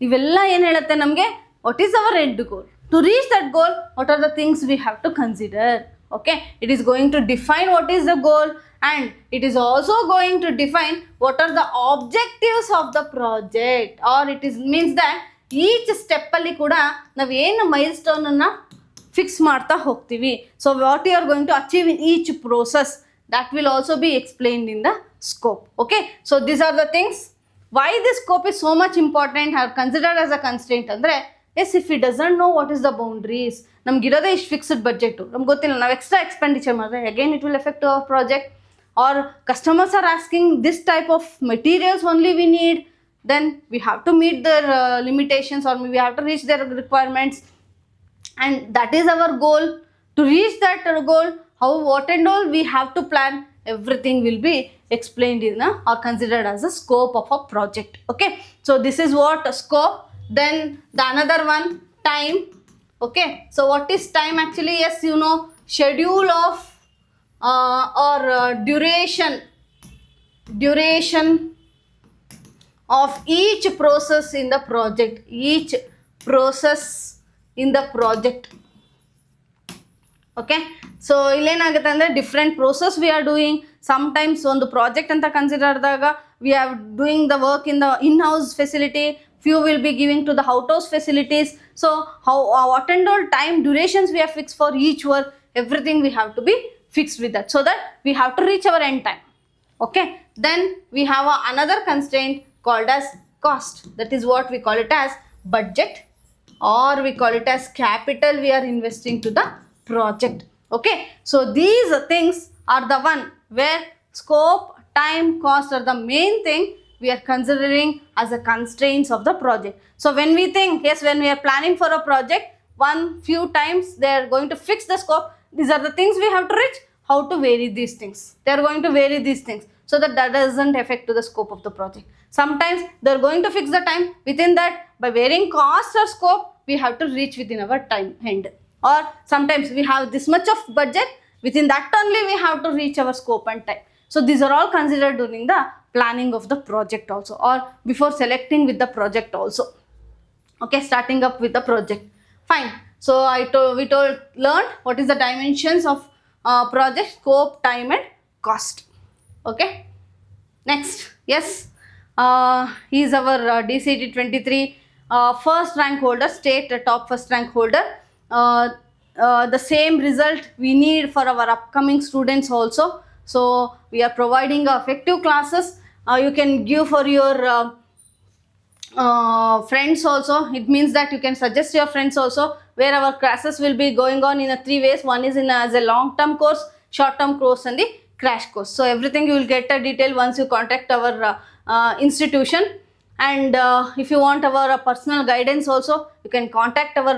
ಇವೆಲ್ಲ ಏನು ಹೇಳುತ್ತೆ ನಮಗೆ, what is our end goal. To reach that goal, what are the things we have to consider. Okay, it is going to define what is the goal, and it is also going to define what are the objectives of the project, or it is means that each step ಅಲ್ಲಿ ಕೂಡ ನಾವು ಏನು milestone ಅನ್ನ fix ಮಾಡ್ತಾ ಹೋಗ್ತೀವಿ. So what you are going to achieve in each process, that will also be explained in the scope. Okay, so these are the things why this scope is so much important or considered as a constraint. Andre yes, if he doesn't know what is the boundaries, ನಮ್ಗೆ ಇರೋದೇ ಇಷ್ಟು fixed budget, ನಮ್ಗೆ ಗೊತ್ತಿಲ್ಲ, ನಾವು extra expenditure ಮಾಡಿದ್ರೆ again it will affect our project. Or customers are asking this type of materials only we need, then we have to meet their limitations, or we have to reach their requirements, and that is our goal. To reach that goal, how, what and all we have to plan, everything will be explained in or considered as a scope of a project. Okay, so this is what a scope. Then the another one, time. Okay, so what is time actually? Yes, you know, schedule of or duration of each process in the project, each process in the project. Okay, so ಇಲ್ಲೇನಾಗುತ್ತೆ ಅಂದರೆ different process we are doing. Sometimes ಒಂದು project ಅಂತ consider ಮಾಡಿದಾಗ we are doing the work in the in house facility, few will be giving to the outhouse facilities. So how what and all time durations we have fixed for each work, everything we have to be fixed with that, so that we have to reach our end time. Okay, then we have another constraint called as cost. That is what we call it as budget, or we call it as capital we are investing to the project. Okay, so these things are the one where scope, time, cost are the main thing we are considering as a constraints of the project. So when we think, yes, when we are planning for a project, one few times they are going to fix the scope, these are the things we have to reach, how to vary these things, they are going to vary these things, so that doesn't affect to the scope of the project. Sometimes they are going to fix the time, within that by varying cost or scope we have to reach within our time end, or sometimes we have this much of budget, within that only we have to reach our scope and time. So these are all considered during the planning of the project also, or before selecting with the project also. Okay, starting up with the project. Fine, so we learned what is the dimensions of project, scope, time and cost. Okay, next, yes, he is our DCET 23 first rank holder, state top first rank holder. The same result we need for our upcoming students also. So we are providing effective classes. You can give for your friends also. It means that you can suggest your friends also, where our classes will be going on in a 3 ways. One is in as a long term course, short term course and the crash course. So everything you will get a detail once you contact our institution. And if you want our personal guidance also, you can contact our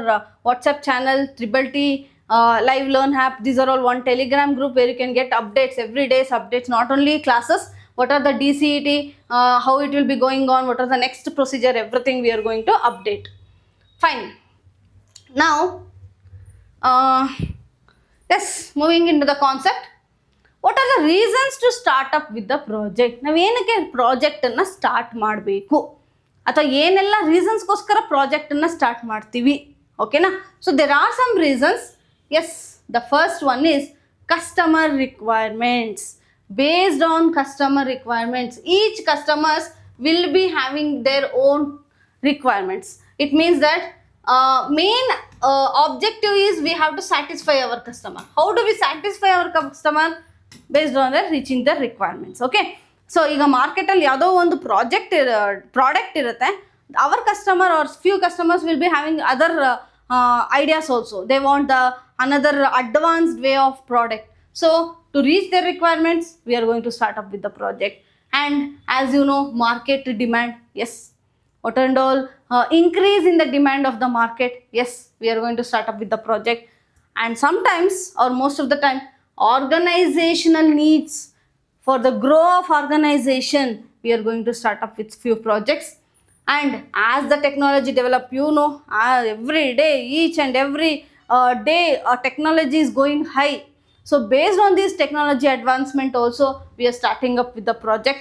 WhatsApp channel, TT Live Learn app. These are all one Telegram group where you can get updates, every day's updates, not only classes, what are the DCET, how it will be going on, what are the next procedure, everything we are going to update. Fine. Now Yes, moving into the concept. What are the reasons to start up with the project? ನಾವು ಏನಕ್ಕೆ ಪ್ರಾಜೆಕ್ಟನ್ನು start ಮಾಡಬೇಕು ಅಥವಾ ಏನೆಲ್ಲ ರೀಸನ್ಸ್ಗೋಸ್ಕರ ಪ್ರಾಜೆಕ್ಟನ್ನು start ಮಾಡ್ತೀವಿ, ಓಕೆನಾ? So there are some reasons. Yes, the first one is customer requirements. Based on customer requirements, each customers will be having their own requirements. It means that main objective is we have to satisfy our customer. How do we satisfy our customer? Based on their reaching their requirements. Okay, so ಈಗ ಮಾರ್ಕೆಟಲ್ಲಿ ಯಾವುದೋ ಒಂದು product ಇರುತ್ತೆ, our customer or few customers will be having other ideas also. They want another advanced way of product. So to reach their requirements, we are going to start up with the project. And as you know, market demand, yes, what and all increase in the demand of the market, yes, we are going to start up with the project. And sometimes, or most of the time, organizational needs, for the growth of organization, we are going to start up with few projects. And as the technology develop, you know, every day, each and every day technology is going high. So based on this technology advancement also, we are starting up with the project.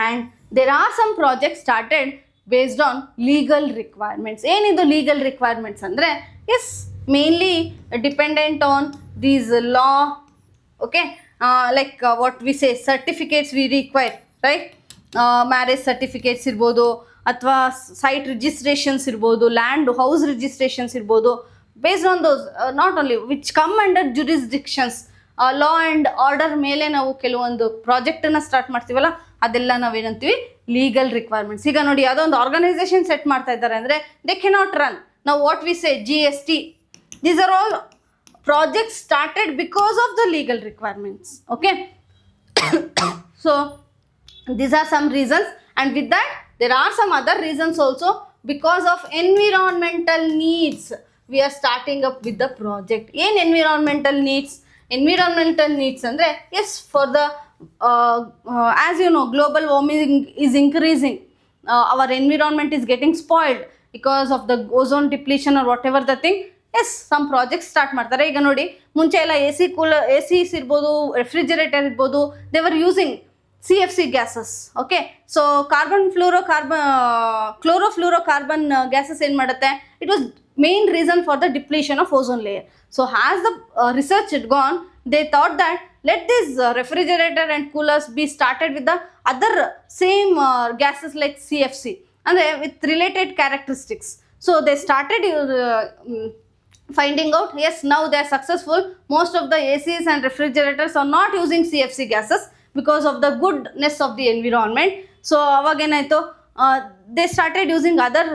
And there are some projects started based on legal requirements. Enidu legal requirements andre, yes, mainly dependent on these law, okay, like what we say, certificates we require, right? Marriage certificates irbodu, athwa site registrations irbodu, land house registrations irbodu. Based on those, not only which come under jurisdictions, law and order ಮೇಲೆ ನಾವು ಕೆಲವೊಂದು ಪ್ರಾಜೆಕ್ಟನ್ನು start ಮಾಡ್ತೀವಲ್ಲ, ಅದೆಲ್ಲ ನಾವೇನಂತೀವಿ legal requirements. ಈಗ ನೋಡಿ, ಯಾವುದೋ ಒಂದು organisation set ಮಾಡ್ತಾ ಇದ್ದಾರೆ ಅಂದರೆ ದೇ ಕೆನಾಟ್ ರನ್. ನಾವು what we say GST, these are all projects started because of the legal requirements. Okay, so these are some reasons, and with that there are some other reasons also. Because of environmental needs, we are starting up with the project. In environmental needs andre, yes, for the as you know, global warming is increasing, our environment is getting spoiled because of the ozone depletion or whatever the thing. Yes, some projects start ಮಾಡ್ತಾರೆ. ಈಗ ನೋಡಿ, ಮುಂಚೆ ಎಲ್ಲ ACs ಇರ್ಬೋದು, refrigerator ಇರ್ಬೋದು, they were using CFC gases. Okay, so chlorofluorocarbon gases ಏನು ಮಾಡುತ್ತೆ, it was main reason for the depletion of ozone layer. So as the research had gone, they thought that let this refrigerator and coolers be started with the other same gases like CFC and with related characteristics. So they started finding out, yes, now they are successful. Most of the ACs and refrigerators are not using CFC gases because of the goodness of the environment. So avagénaito, they started using other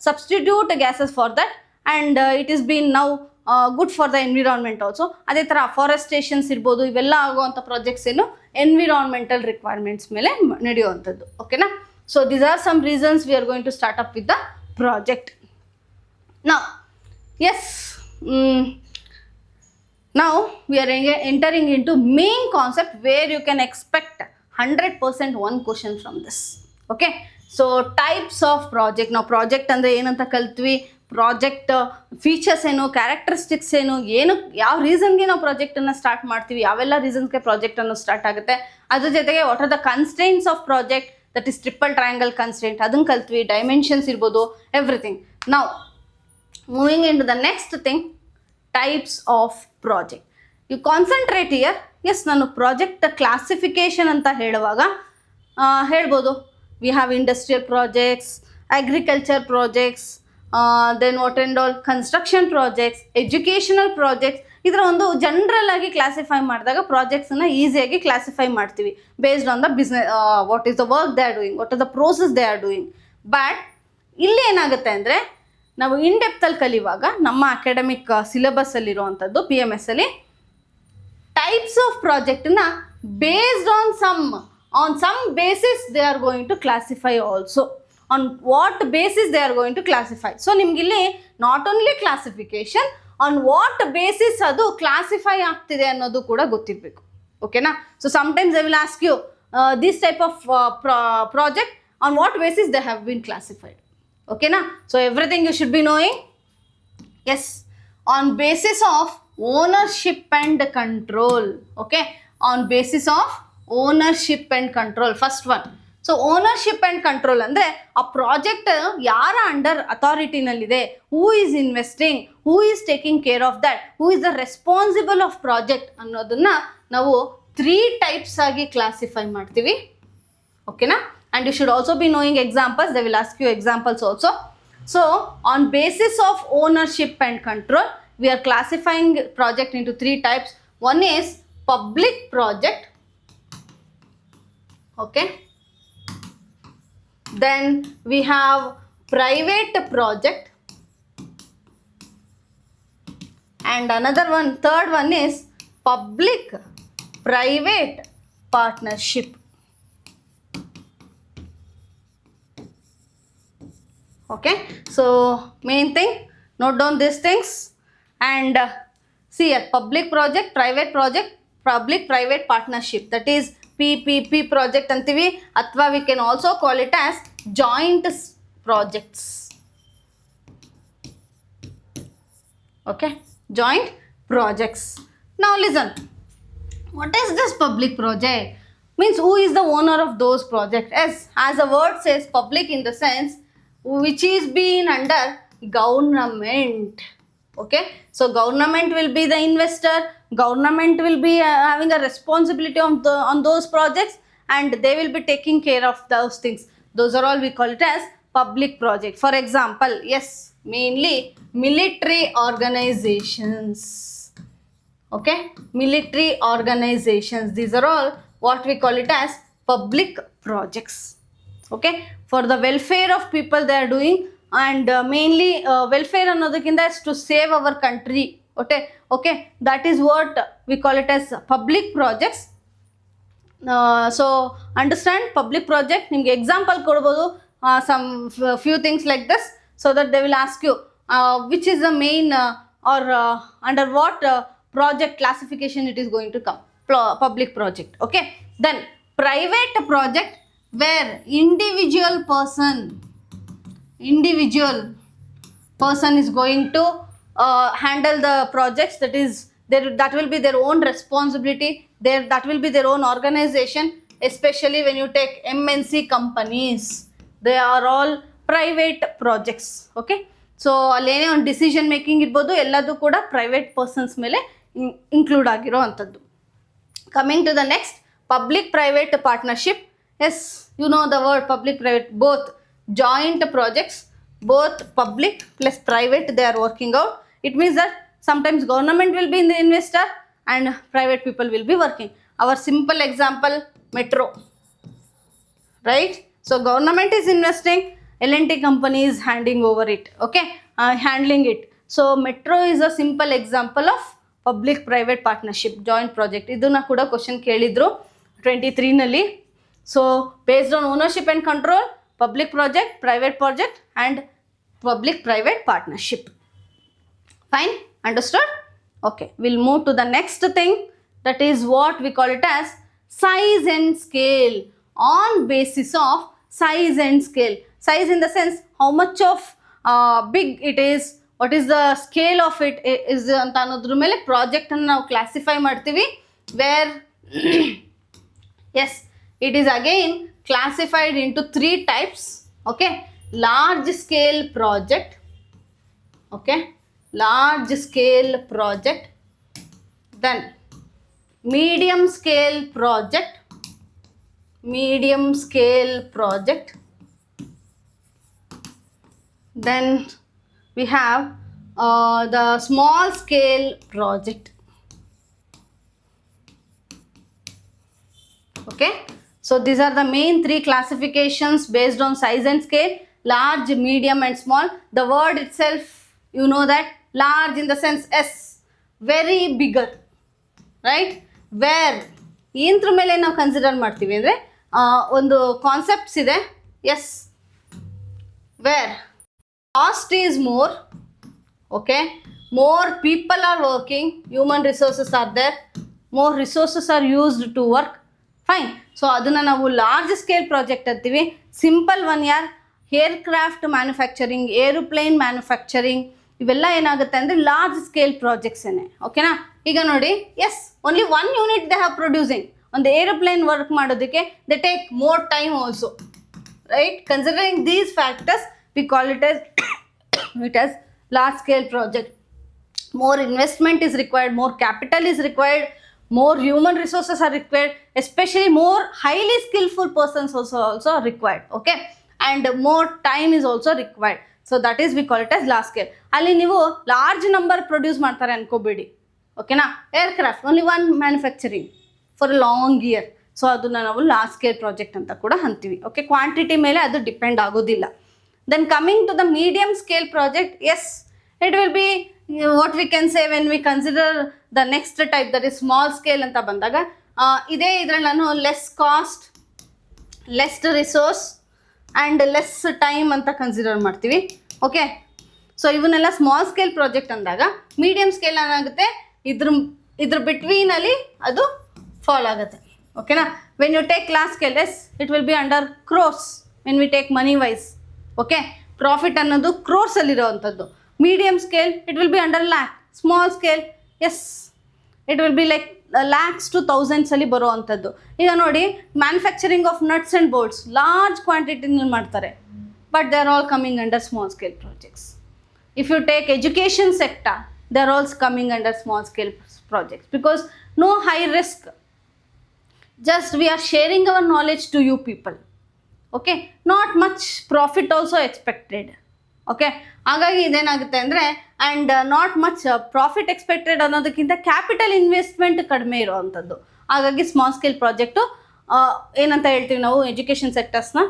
substitute gases for that, and it has been now good for the environment also. ಅದೇ ಥರ ಫಾರೆಸ್ಟೇಷನ್ಸ್ ಇರ್ಬೋದು, ಇವೆಲ್ಲ ಆಗುವಂಥ projects ಏನು environmental requirements ಮೇಲೆ ನಡೆಯುವಂಥದ್ದು. ಓಕೆನಾ? So these are some reasons we are going to start up with the project. Now yes, now we are entering into main concept where you can expect 100% one question from this. Okay, so types of project. Now project andre ಏನಂತ ಕಲ್ತ್ವಿ, project features ಏನು, characteristics ಏನು, ಯಾವ ರೀಸನ್ಗೆ ನಾವು ಪ್ರಾಜೆಕ್ಟನ್ನು start ಮಾಡ್ತೀವಿ, ಯಾವೆಲ್ಲ ರೀಸನ್ಸ್ಗೆ ಪ್ರಾಜೆಕ್ಟನ್ನು start ಆಗುತ್ತೆ, ಅದ್ರ ಜೊತೆಗೆ what are the constraints of project, that is triple triangle constraint, ಅದನ್ನು ಕಲ್ತ್ವಿ, ಡೈಮೆನ್ಷನ್ಸ್ ಇರ್ಬೋದು, everything. Now moving into the next thing, types of project. You concentrate here. Yes, ನಾನು ಪ್ರಾಜೆಕ್ಟ್ ಕ್ಲಾಸಿಫಿಕೇಶನ್ ಅಂತ ಹೇಳುವಾಗ ಹೇಳ್ಬೋದು, we have industrial projects, agriculture projects, then what and all construction projects, educational projects. ಇದರ ಒಂದು general ಆಗಿ classify ಮಾಡಿದಾಗ ಪ್ರಾಜೆಕ್ಟ್ಸನ್ನು ಈಸಿಯಾಗಿ classify ಮಾಡ್ತೀವಿ based on the business, what is the work they are doing, what are the process they are doing. But ಇಲ್ಲಿ ಏನಾಗುತ್ತೆ ಅಂದರೆ, ನಾವು ಇನ್ ಡೆಪ್ತಲ್ಲಿ ಕಲಿಯುವಾಗ ನಮ್ಮ ಅಕಾಡೆಮಿಕ್ ಸಿಲೆಬಸ್ಸಲ್ಲಿರುವಂಥದ್ದು PMS ಅಲ್ಲಿ ಟೈಪ್ಸ್ ಆಫ್ ಪ್ರಾಜೆಕ್ಟನ್ನ based on some basis they are going to classify also. On what basis they are going to classify. So ನಿಮಗಿಲ್ಲಿ not only classification, on what basis ಅದು ಕ್ಲಾಸಿಫೈ ಆಗ್ತಿದೆ ಅನ್ನೋದು ಕೂಡ ಗೊತ್ತಿರಬೇಕು. ಓಕೆನಾ? So sometimes I will ask you this type of project, on what basis they have been classified. ಓಕೆನಾ? So everything you should be knowing. Yes, on basis of ownership and control. Okay, on basis of ownership and control. First one. So ownership and control ಅಂದರೆ ಆ project ಯಾರ under ಅಥಾರಿಟಿನಲ್ಲಿದೆ, who is investing, who is taking care of that, who is the responsible of project ಅನ್ನೋದನ್ನ ನಾವು 3 types ಆಗಿ classify ಮಾಡ್ತೀವಿ. ಓಕೆನಾ? And you should also be knowing examples. They will ask you examples also. So on basis of ownership and control we are classifying project into 3 types. One is public project. Okay. Then we have private project. And another one, third one is public private partnership. Okay. So main thing, note down these things. And see here, public project, public private partnership, that is PPP project antivi, athwa we can also call it as joint projects. Okay, joint projects. Now listen, what is this public project? Means who is the owner of those projects? As the word says, public in the sense which is being under government. Okay, so government will be the investor, government will be having a responsibility on those projects, and they will be taking care of those things. Those are all we call it as public project. For example, yes, mainly military organizations. Okay, military organizations, these are all what we call it as public projects. Okay, for the welfare of people they are doing. And mainly welfare ಅನ್ನೋದಕ್ಕಿಂತ is to save our country. Okay, that is what we call it as public projects. So understand public project. ನಿಮಗೆ example ಕೊಡ್ಬೋದು, some few things like this, so that they will ask you which is the main or under what project classification it is going to come. Public project. Okay, then private project, where individual person is going to handle the projects. That will be their own responsibility. That will be their own organization. Especially when you take MNC companies, they are all private projects. Okay, so alene on decision making irbodu elladu kuda private persons mele include agiro antaddu. Coming to the next, public private partnership. Yes, you know the word public private, both joint projects, both public plus private, they are working out. It means that sometimes government will be in the investor and private people will be working. Our simple example, metro, right? So government is investing, L&T company is handing over it. Okay, handling it. So metro is a simple example of public private partnership, joint project. Iduna kuda question kelidru 23 nalli. So based on ownership and control, public project, private project, and public private partnership. Fine, understood? Okay, we'll move to the next thing, that is what we call it as size and scale. On basis of size and scale, size in the sense how much of big it is, what is the scale of it is anta anodru mele project anna ನಾವು classify ಮಾಡ್ತೀವಿ, where yes, it is again classified into 3 types. Okay, large scale project. Okay, large scale project, then medium scale project, then we have the small scale project. Okay, so these are the main 3 classifications based on size and scale: large, medium and small. The word itself, you know that large in the sense S, very bigger, right? Where ಇಂದ್ರ ಮೇಲೆ ನಾವು consider ಮಾಡ್ತೀವಿ ಅಂದರೆ ಒಂದು concepts ಇದೆ. Yes, where cost is more. Okay, more people are working, human resources are there, more resources are used to work. Fine. So aduna ನಾವು large scale project ಅಂತೀವಿ. Simple one ಯಾರ್, aircraft manufacturing, aeroplane manufacturing, ಇವೆಲ್ಲ ಏನಾಗುತ್ತೆ ಅಂದರೆ large scale ಪ್ರಾಜೆಕ್ಟ್ಸೇನೆ. ಓಕೆನಾ? ಈಗ ನೋಡಿ, yes only 1 unit they have producing. ಒಂದು ಏರೋಪ್ಲೇನ್ ವರ್ಕ್ ಮಾಡೋದಕ್ಕೆ they take more time also, right? Considering these factors we call it as large scale project. More investment is required, more capital is required, more human resources are required, especially more highly skillful persons also are required. Okay, and more time is also required. So that is we call it as large scale. ಅಲ್ಲಿ ನೀವು large number produce ಮಾಡ್ತಾರೆ ಅನ್ಕೋಬೇಡಿ. ಓಕೆನಾ? Aircraft only 1 manufacturing for long year. So ಅದನ್ನ ನಾವು large scale project ಅಂತ ಕೂಡ ಅಂತೀವಿ. Okay, quantity ಮೇಲೆ ಅದು ಡಿಪೆಂಡ್ ಆಗೋದಿಲ್ಲ. Then coming to the medium scale project, yes, it will be what we can say when we consider the next type, that is small scale anta bandaga ide idralli nanu less cost, less resource and less time anta consider ಮಾಡ್ತೀವಿ. Okay, so ಇವನ್ನೆಲ್ಲ small scale project ಅಂದಾಗ medium scale ಏನಾಗುತ್ತೆ, ಇದ್ರ between ಅಲ್ಲಿ ಅದು fall ಆಗುತ್ತೆ. ಓಕೆನಾ? When you take large scale, yes it will be under crores when we take money wise. Okay, profit ಅನ್ನೋದು ಕ್ರೋರ್ಸಲ್ಲಿರೋವಂಥದ್ದು. Medium scale it will be under lakh. Small scale, yes it will be like lakhs to ಥೌಸಂಡ್ಸಲ್ಲಿ ಬರೋವಂಥದ್ದು. ಈಗ ನೋಡಿ, manufacturing of nuts and bolts large ಕ್ವಾಂಟಿಟಿನಲ್ಲಿ ಮಾಡ್ತಾರೆ, but they are all coming under small scale projects. If you take education sector, they are also coming under small scale projects because no high risk, just we are sharing our knowledge to you people. Okay, not much profit also expected. Okay, ಹಾಗಾಗಿ ಇದೇನಾಗುತ್ತೆ ಅಂದರೆ, and not much profit expected ಅನ್ನೋದಕ್ಕಿಂತ capital investment ಕಡಿಮೆ ಇರೋವಂಥದ್ದು. ಹಾಗಾಗಿ small scale project ಏನಂತ ಹೇಳ್ತೀವಿ ನಾವು, ಎಜುಕೇಷನ್ ಸೆಕ್ಟರ್ಸ್ನ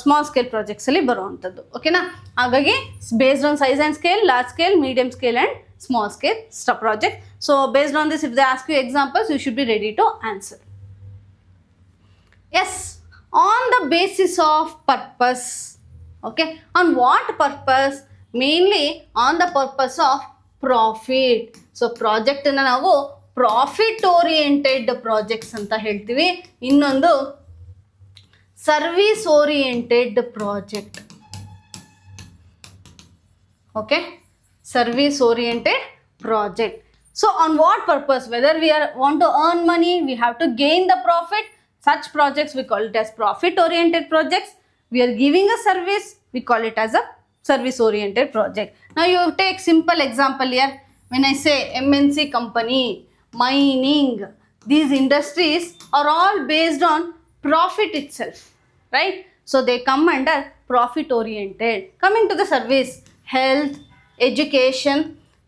ಸ್ಮಾಲ್ ಸ್ಕೇಲ್ ಪ್ರಾಜೆಕ್ಟ್ಸಲ್ಲಿ ಬರುವಂಥದ್ದು. ಓಕೆನಾ? ಹಾಗಾಗಿ based on size and scale, large scale, medium scale and small scale project. So based on this, if they ask you examples, you should be ready to answer. Yes, on the basis of purpose. Okay, on what purpose? Mainly on the purpose of profit. So project na ನಾವು profit oriented projects ಅಂತ ಹೇಳ್ತೀವಿ. ಇನ್ನೊಂದು service oriented project. Okay, service oriented project. So on what purpose? Whether we want to earn money, we have to gain the profit. Such projects we call it as profit oriented projects. We are giving a service, we call it as a service oriented project. Now you take simple example here. When I say MNC company, mining, these industries are all based on profit itself, right? So they come under profit oriented. Coming to the service, health, education.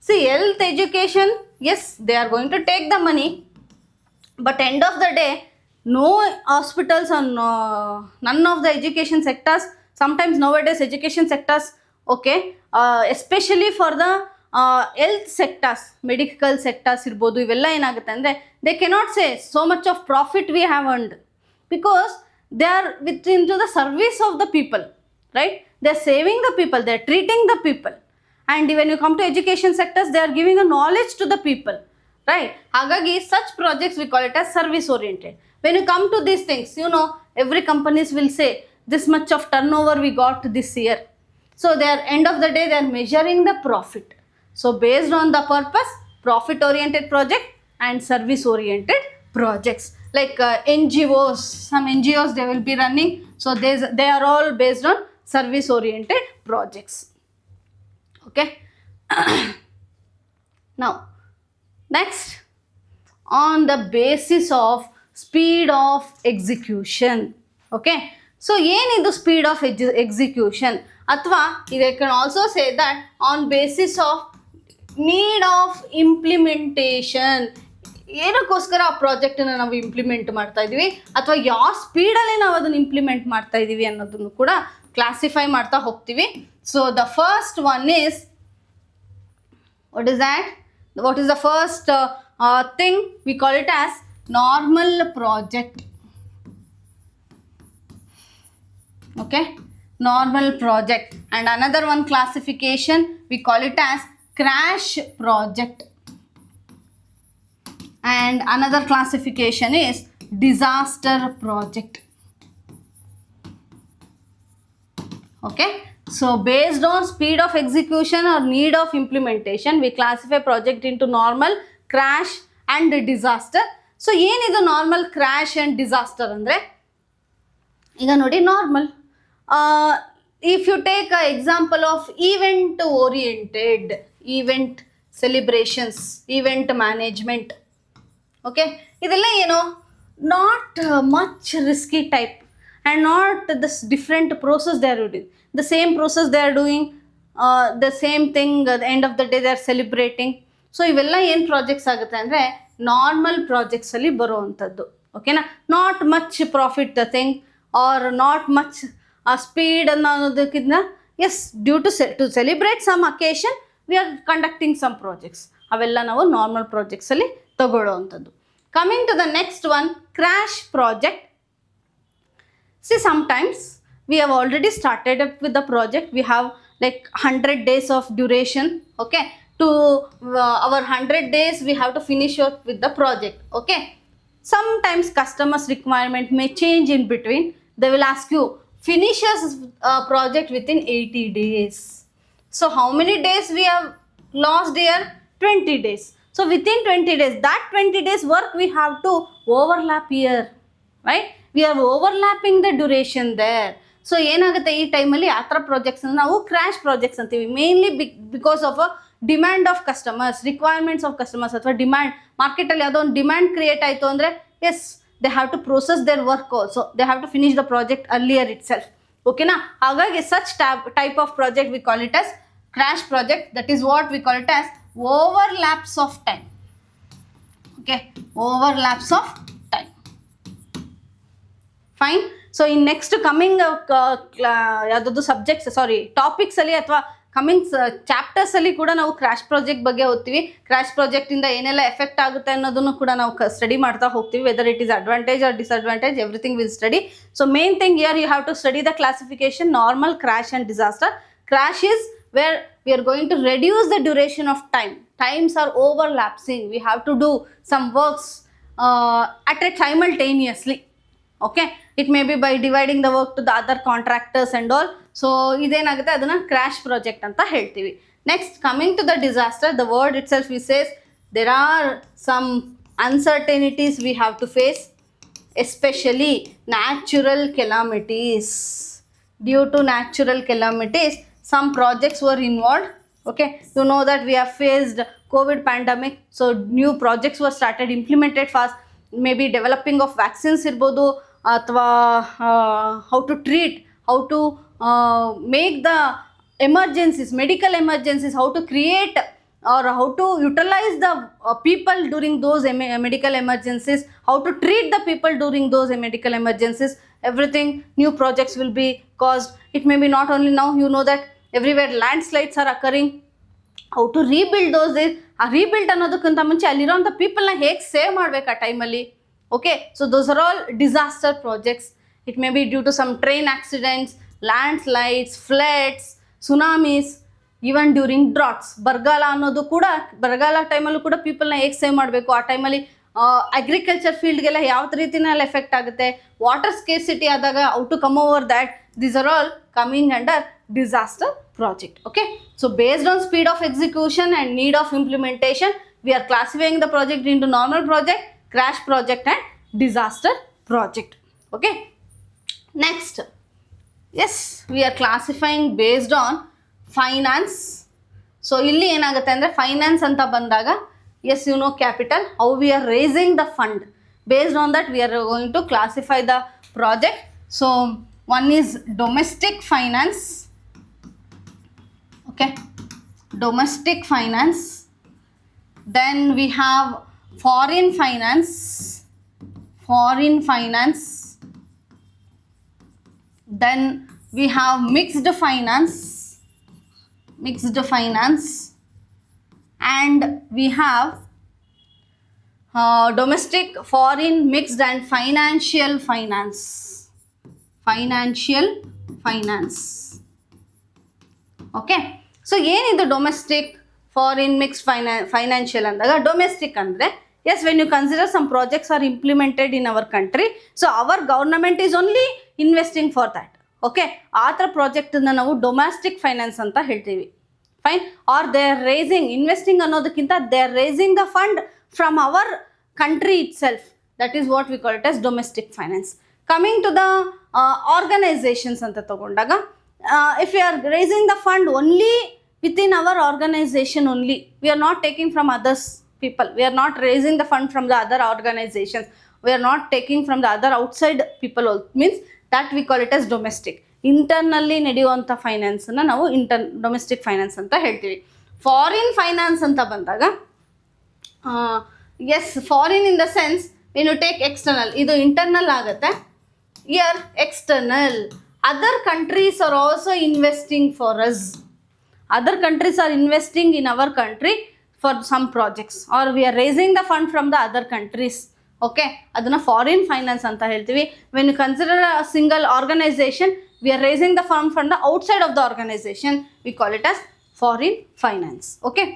See, health, education, yes, they are going to take the money, but end of the day, no hospitals or none of the education sectors. Sometimes nowadays education sectors, okay, especially for the health sectors, medical sectors irbodu, ivella enagutte andre they cannot say so much of profit we have earned, because they are into the service of the people, right? They are saving the people, they are treating the people. And when you come to education sectors, they are giving a knowledge to the people, right? Hagagi such projects we call it as service oriented. When you come to these things, you know, every companies will say this much of turnover we got this year. So they are, end of the day, they are measuring the profit. So based on the purpose, profit oriented project and service oriented projects. Like NGOs, some NGOs they will be running. So they are all based on service oriented projects. Okay. Now, next, on the basis of speed of execution. Okay, so ಏನಿದು speed of execution, ಅಥವಾ they can also say that on basis of need of implementation. ಏನಕ್ಕೋಸ್ಕರ ಆ ಪ್ರಾಜೆಕ್ಟನ್ನು ನಾವು implement ಮಾಡ್ತಾ ಇದ್ದೀವಿ, ಅಥವಾ ಯಾವ ಸ್ಪೀಡಲ್ಲಿ ನಾವು ಅದನ್ನು ಇಂಪ್ಲಿಮೆಂಟ್ ಮಾಡ್ತಾ ಇದ್ದೀವಿ ಅನ್ನೋದನ್ನು ಕೂಡ ಕ್ಲಾಸಿಫೈ ಮಾಡ್ತಾ ಹೋಗ್ತೀವಿ. So the first one is, what is that? What is the first thing? We call it as normal project. Okay, normal project. And another one classification, we call it as crash project. And another classification is disaster project. Okay, So based on speed of execution or need of implementation, we classify project into normal, crash and disaster. So ಏನಿದು normal, crash and disaster ಅಂದರೆ, ಈಗ ನೋಡಿ normal, if you take a example of event oriented, event celebrations, event management, okay, ಇದೆಲ್ಲ ಏನು not much risky type and not this different process they are doing, the same process they are doing, the same thing at the end of the day they are celebrating. So ಇವೆಲ್ಲ ಏನು projects ಆಗುತ್ತೆ ಅಂದರೆ normal ಪ್ರಾಜೆಕ್ಟ್ಸಲ್ಲಿ ಬರುವಂಥದ್ದು, ಓಕೆನಾ. Not much profit the thing are not much speed ಅನ್ನೋದಕ್ಕಿಂತ, yes, due to celebrate some occasion we are conducting some projects, ಅವೆಲ್ಲ ನಾವು ನಾರ್ಮಲ್ ಪ್ರಾಜೆಕ್ಟ್ಸಲ್ಲಿ ತಗೊಳ್ಳೋವಂಥದ್ದು. Coming to the next one, crash project. See, sometimes we have already started up with the project, we have like 100 days of duration, okay, to our 100 days we have to finish up with the project, okay. Sometimes customers requirement may change in between, they will ask you finish us project within 80 days. So how many days we have lost here? 20 days. So within 20 days, that 20 days work we have to overlap here, right? We are overlapping the duration there. So ಏನಾಗುತ್ತೆ, ಈ ಟೈಮಲ್ಲಿ ಆ ಥರ ಪ್ರಾಜೆಕ್ಟ್ಸ್ನ ನಾವು crash projects ಅಂತೀವಿ. Mainly because of a demand of customers, requirements of customers, ಅಥವಾ demand ಮಾರ್ಕೆಟಲ್ಲಿ ಯಾವುದೋ ಒಂದು ಡಿಮ್ಯಾಂಡ್ ಕ್ರಿಯೇಟ್ ಆಯಿತು ಅಂದರೆ, yes, they have to process their work also, they have to finish the project earlier itself, ಓಕೆನಾ. ಹಾಗಾಗಿ such type of project we call it as crash project. That is what we call it as overlaps of time, okay, overlaps of time. Fine. So in next coming ಯಾವುದಾದ್ರು subjects, ಟಾಪಿಕ್ಸಲ್ಲಿ ಅಥವಾ coming ಚಾಪ್ಟರ್ಸಲ್ಲಿ ಕೂಡ ನಾವು crash project ಬಗ್ಗೆ ಓದ್ತೀವಿ. Crash ಪ್ರಾಜೆಕ್ಟಿಂದ ಏನೆಲ್ಲ effect ಆಗುತ್ತೆ ಅನ್ನೋದನ್ನು ಕೂಡ ನಾವು ಸ್ಟಡಿ ಮಾಡ್ತಾ ಹೋಗ್ತೀವಿ. Whether it is advantage or disadvantage, everything will study. So main thing here you have to study the classification normal, crash and disaster. Crash is where we are going to reduce the duration of time. Times are overlapping. We have to do some works at a simultaneously. Okay, it may be by dividing the work to the other contractors and all. So idenagutte adana crash project anta heltivi. Next, coming to the disaster, the word itself we says there are some uncertainties we have to face, especially natural calamities. Due to natural calamities, some projects were involved. Okay, you know that we have faced COVID pandemic, so new projects were started, implemented fast. Maybe developing of vaccines irbodu, athwa how to treat, how to make the emergencies, medical emergencies, how to create or how to utilize the people during those medical emergencies, how to treat the people during those medical emergencies. Everything, new projects will be caused. It may be not only now, you know that everywhere landslides are occurring. How to rebuild those days, ಆ rebuild ಅನ್ನೋದಕ್ಕಿಂತ ಮುಂಚೆ ಅಲ್ಲಿರೋಂಥ ಪೀಪಲ್ನ ಹೇಗೆ save ಮಾಡಬೇಕು ಆ ಟೈಮಲ್ಲಿ. Okay, so those are all disaster projects. It may be due to some train accidents, landslides, floods, tsunamis, even during droughts. ಬರಗಾಲ ಅನ್ನೋದು ಕೂಡ, ಬರಗಾಲ ಟೈಮಲ್ಲೂ ಕೂಡ ಪೀಪಲ್ನ ಹೇಗೆ ಸೇವ್ ಮಾಡಬೇಕು, ಆ ಟೈಮಲ್ಲಿ ಅಗ್ರಿಕಲ್ಚರ್ ಫೀಲ್ಡ್ಗೆಲ್ಲ ಯಾವ ರೀತಿನಲ್ಲಿ ಎಫೆಕ್ಟ್ ಆಗುತ್ತೆ, ವಾಟರ್ ಸ್ಕೇರ್ಸಿಟಿ ಆದಾಗ how to come over that. These are all coming under disaster project. Okay, so based on speed of execution and need of implementation, we are classifying the project into normal project, crash project and disaster project. Okay, next, yes, we are classifying based on finance. So illi enagutte andre finance anta bandaga, yes, you know capital, how we are raising the fund. Based on that we are going to classify the project. So one is domestic finance. Okay, domestic finance. Then we have foreign finance. Foreign finance. Then we have mixed finance. Mixed finance. And we have domestic, foreign, mixed and financial finance. Financial finance. Okay, so ಏನಿದು domestic, foreign, mixed financial ಅಂದಾಗ, domestic ಅಂದರೆ yes, when you consider some projects are implemented in our country, so our government is only investing for that. Okay, ಆ ಥರ ಪ್ರಾಜೆಕ್ಟನ್ನ ನಾವು domestic finance ಅಂತ ಹೇಳ್ತೀವಿ. Fine. Are they are raising, investing ಅನ್ನೋದಕ್ಕಿಂತ they are raising the fund from our country itself. That is what we call it as domestic finance. Coming to the organizations anta tagondaga, if we are raising the fund only within our organization only, we are not taking from others people, we are not raising the fund from the other organizations, we are not taking from the other outside people also, means that we call it as domestic. Internally ನಡೆಯುವಂಥ ಫೈನಾನ್ಸನ್ನು ನಾವು domestic finance ಅಂತ ಹೇಳ್ತೀವಿ. Foreign finance ಅಂತ ಬಂದಾಗ, yes, foreign in the sense when you take external, ಇದು internal ಆಗುತ್ತೆ. Here external, other countries are also investing for us, other countries are investing in our country for some projects, or we are raising the fund from the other countries. Okay, ಅದನ್ನ foreign finance ಅಂತ ಹೇಳ್ತೀವಿ. when you consider a single organization, we are raising the fund from the outside of the organization, we call it as foreign finance. Okay,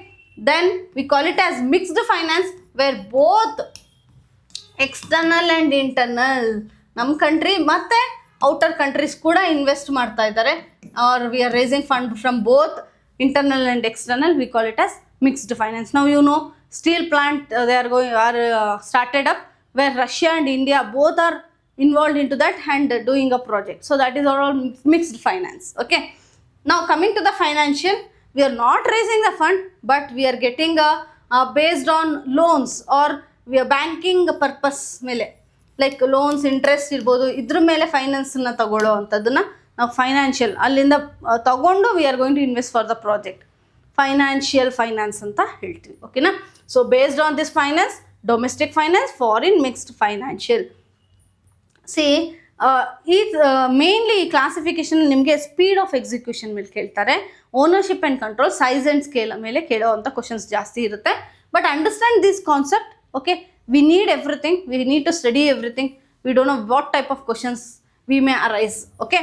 then we call it as mixed finance, where both external and internal, ನಮ್ಮ country ಮತ್ತು outer countries ಕೂಡ invest ಮಾಡ್ತಾ ಇದ್ದಾರೆ, are we are raising fund from both internal and external, we call it as mixed finance. ನಾವು you know steel plant they are going are started up where Russia and India both are involved into that and doing a project, so that is all mixed finance. Okay, now coming to the financial, we are not raising the fund, but we are getting based on loans, or we are banking purpose ಮೇಲೆ, like loans interest ಇರ್ಬೋದು, ಇದ್ರ ಮೇಲೆ ಫೈನಾನ್ಸನ್ನು ತಗೊಳ್ಳೋ ಅಂಥದ್ದನ್ನು ನಾವು financial ಅಲ್ಲಿಂದ ತಗೊಂಡು we are going to invest for the project, financial finance ಅಂತ ಹೇಳ್ತೀವಿ. ಓಕೆನಾ? So based on this finance, domestic finance, foreign, mixed financial. See ಈ ಮೇನ್ಲಿ ಈ ಕ್ಲಾಸಿಫಿಕೇಶನ್ ನಿಮಗೆ ಸ್ಪೀಡ್ ಆಫ್ ಎಕ್ಸಿಕ್ಯೂಷನ್ ಮೇಲೆ ಕೇಳ್ತಾರೆ, ownership and control, size and scale ಮೇಲೆ ಕೇಳೋವಂಥ ಕ್ವಶನ್ಸ್ ಜಾಸ್ತಿ ಇರುತ್ತೆ. But understand this concept. Okay, we need everything, we need to study everything, we don't know what type of questions we may arise. Okay,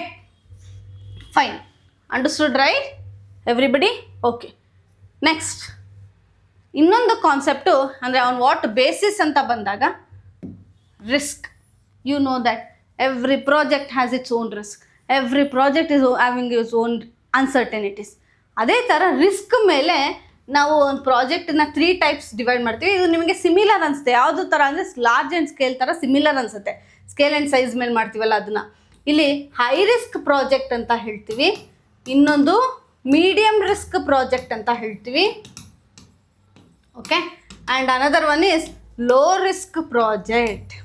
fine, understood, right everybody? Okay, next ಇನ್ನೊಂದು concept ಅಂದರೆ on what basis ಅಂತ ಬಂದಾಗ, risk. You know that every project has its own risk, every project is having its own uncertainties. ಅದೇ ಥರ risk ಮೇಲೆ ನಾವು ಒಂದು ಪ್ರಾಜೆಕ್ಟನ್ನ 3 types divide ಮಾಡ್ತೀವಿ. ಇದು ನಿಮಗೆ ಸಿಮಿಲರ್ ಅನಿಸುತ್ತೆ, ಯಾವುದು ಥರ ಅಂದರೆ ಲಾರ್ಜ್ ಆ್ಯಂಡ್ ಸ್ಕೇಲ್ ಥರ ಸಿಮಿಲರ್ ಅನಿಸುತ್ತೆ, ಸ್ಕೇಲ್ ಆ್ಯಂಡ್ ಸೈಜ್ ಮೇಲೆ ಮಾಡ್ತೀವಲ್ಲ ಅದನ್ನು. ಇಲ್ಲಿ ಹೈ ರಿಸ್ಕ್ ಪ್ರಾಜೆಕ್ಟ್ ಅಂತ ಹೇಳ್ತೀವಿ, ಇನ್ನೊಂದು ಮೀಡಿಯಮ್ ರಿಸ್ಕ್ ಪ್ರಾಜೆಕ್ಟ್ ಅಂತ ಹೇಳ್ತೀವಿ. Okay, and another one is low risk project.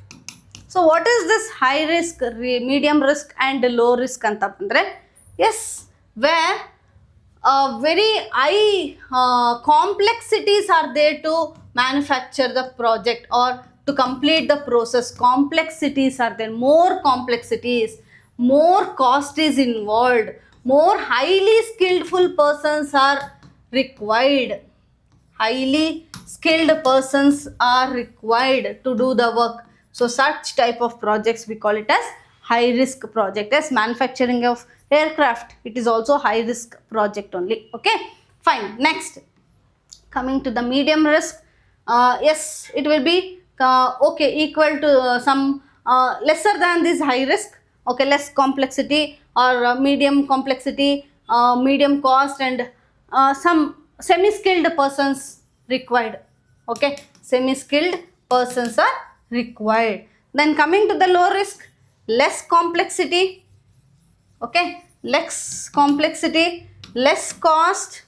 So what is this high risk, medium risk and low risk ಅಂತ ಬಂದರೆ, yes, where very high complexities are there to manufacture the project or to complete the process. Complexities are there, more complexities, more cost is involved, more highly skillful persons are required, highly skilled persons are required to do the work. So such type of projects we call it as high risk project. As manufacturing of aircraft, it is also high risk project only. Okay, fine. Next, coming to the medium risk, yes, it will be okay, equal to some lesser than this high risk. Okay, less complexity, or medium complexity, medium cost, and some semi skilled persons required. Okay, semi skilled persons are required. Then coming to the low risk, less complexity. Okay, less complexity, less cost,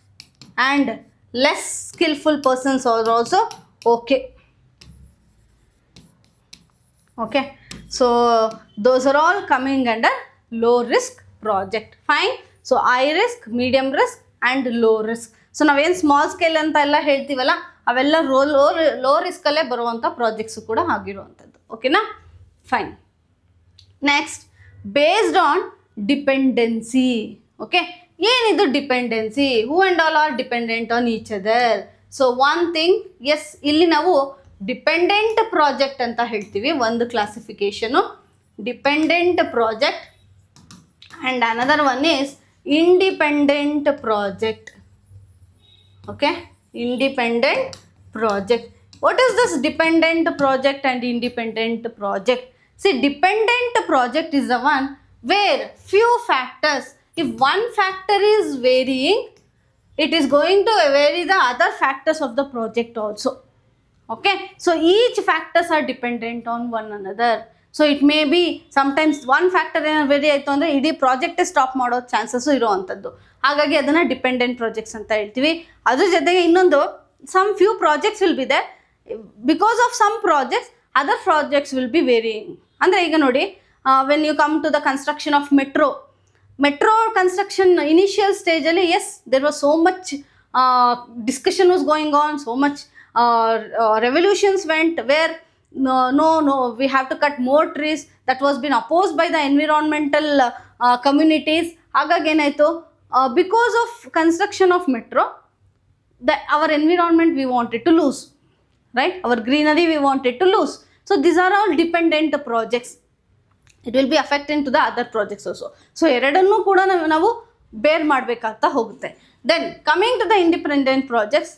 and less skillful persons are also okay. Okay, so those are all coming under low risk project. Fine. So high risk, medium risk and low risk. So ನಾವೇನು small scale ಅಂತ ಎಲ್ಲ ಹೇಳ್ತೀವಲ್ಲ, ಅವೆಲ್ಲ low ರಿಸ್ಕಲ್ಲೇ ಬರುವಂಥ projects ಕೂಡ ಆಗಿರುವಂಥದ್ದು. ಓಕೆನಾ? Fine. Next, based on dependency. Okay, ಏನಿದು dependency? Who and all are dependent on each other. So one thing, yes, ಇಲ್ಲಿ ನಾವು ಡಿಪೆಂಡೆಂಟ್ ಪ್ರಾಜೆಕ್ಟ್ ಅಂತ ಹೇಳ್ತೀವಿ, ಒಂದು classification dependent project, and another one is independent project. Okay, independent project. What is this dependent project and independent project? See, dependent project is the one where few factors, if one factor is varying, it is going to vary the other factors of the project also. Okay, so each factors are dependent on one another. So it may be sometimes one factor ಏನಾದ್ರು very ಆಯಿತು ಅಂದರೆ ಇಡೀ ಪ್ರಾಜೆಕ್ಟೇ stop ಮಾಡೋ chances ಇರೋವಂಥದ್ದು. ಹಾಗಾಗಿ ಅದನ್ನು dependent projects ಅಂತ ಹೇಳ್ತೀವಿ. ಅದ್ರ ಜೊತೆಗೆ ಇನ್ನೊಂದು, some few projects will be there, because of some projects other projects will be varying. ಅಂದರೆ ಈಗ ನೋಡಿ, when you come to the construction of metro construction initial ಸ್ಟೇಜಲ್ಲಿ, yes there was so much discussion was going on, so much revolutions went where no we have to cut more trees, that was been opposed by the environmental communities. ಹಾಗಾಗಿ ಏನಾಯಿತು, because of construction of metro, our environment we wanted to lose, right? Our greenery we wanted to lose. So these are all dependent projects. It will be affecting to the other projects also. So ಎರಡನ್ನೂ ಕೂಡ ನಾವು ಬೇರ್ ಮಾಡಬೇಕಾಗ್ತಾ ಹೋಗುತ್ತೆ. Then coming to the independent projects,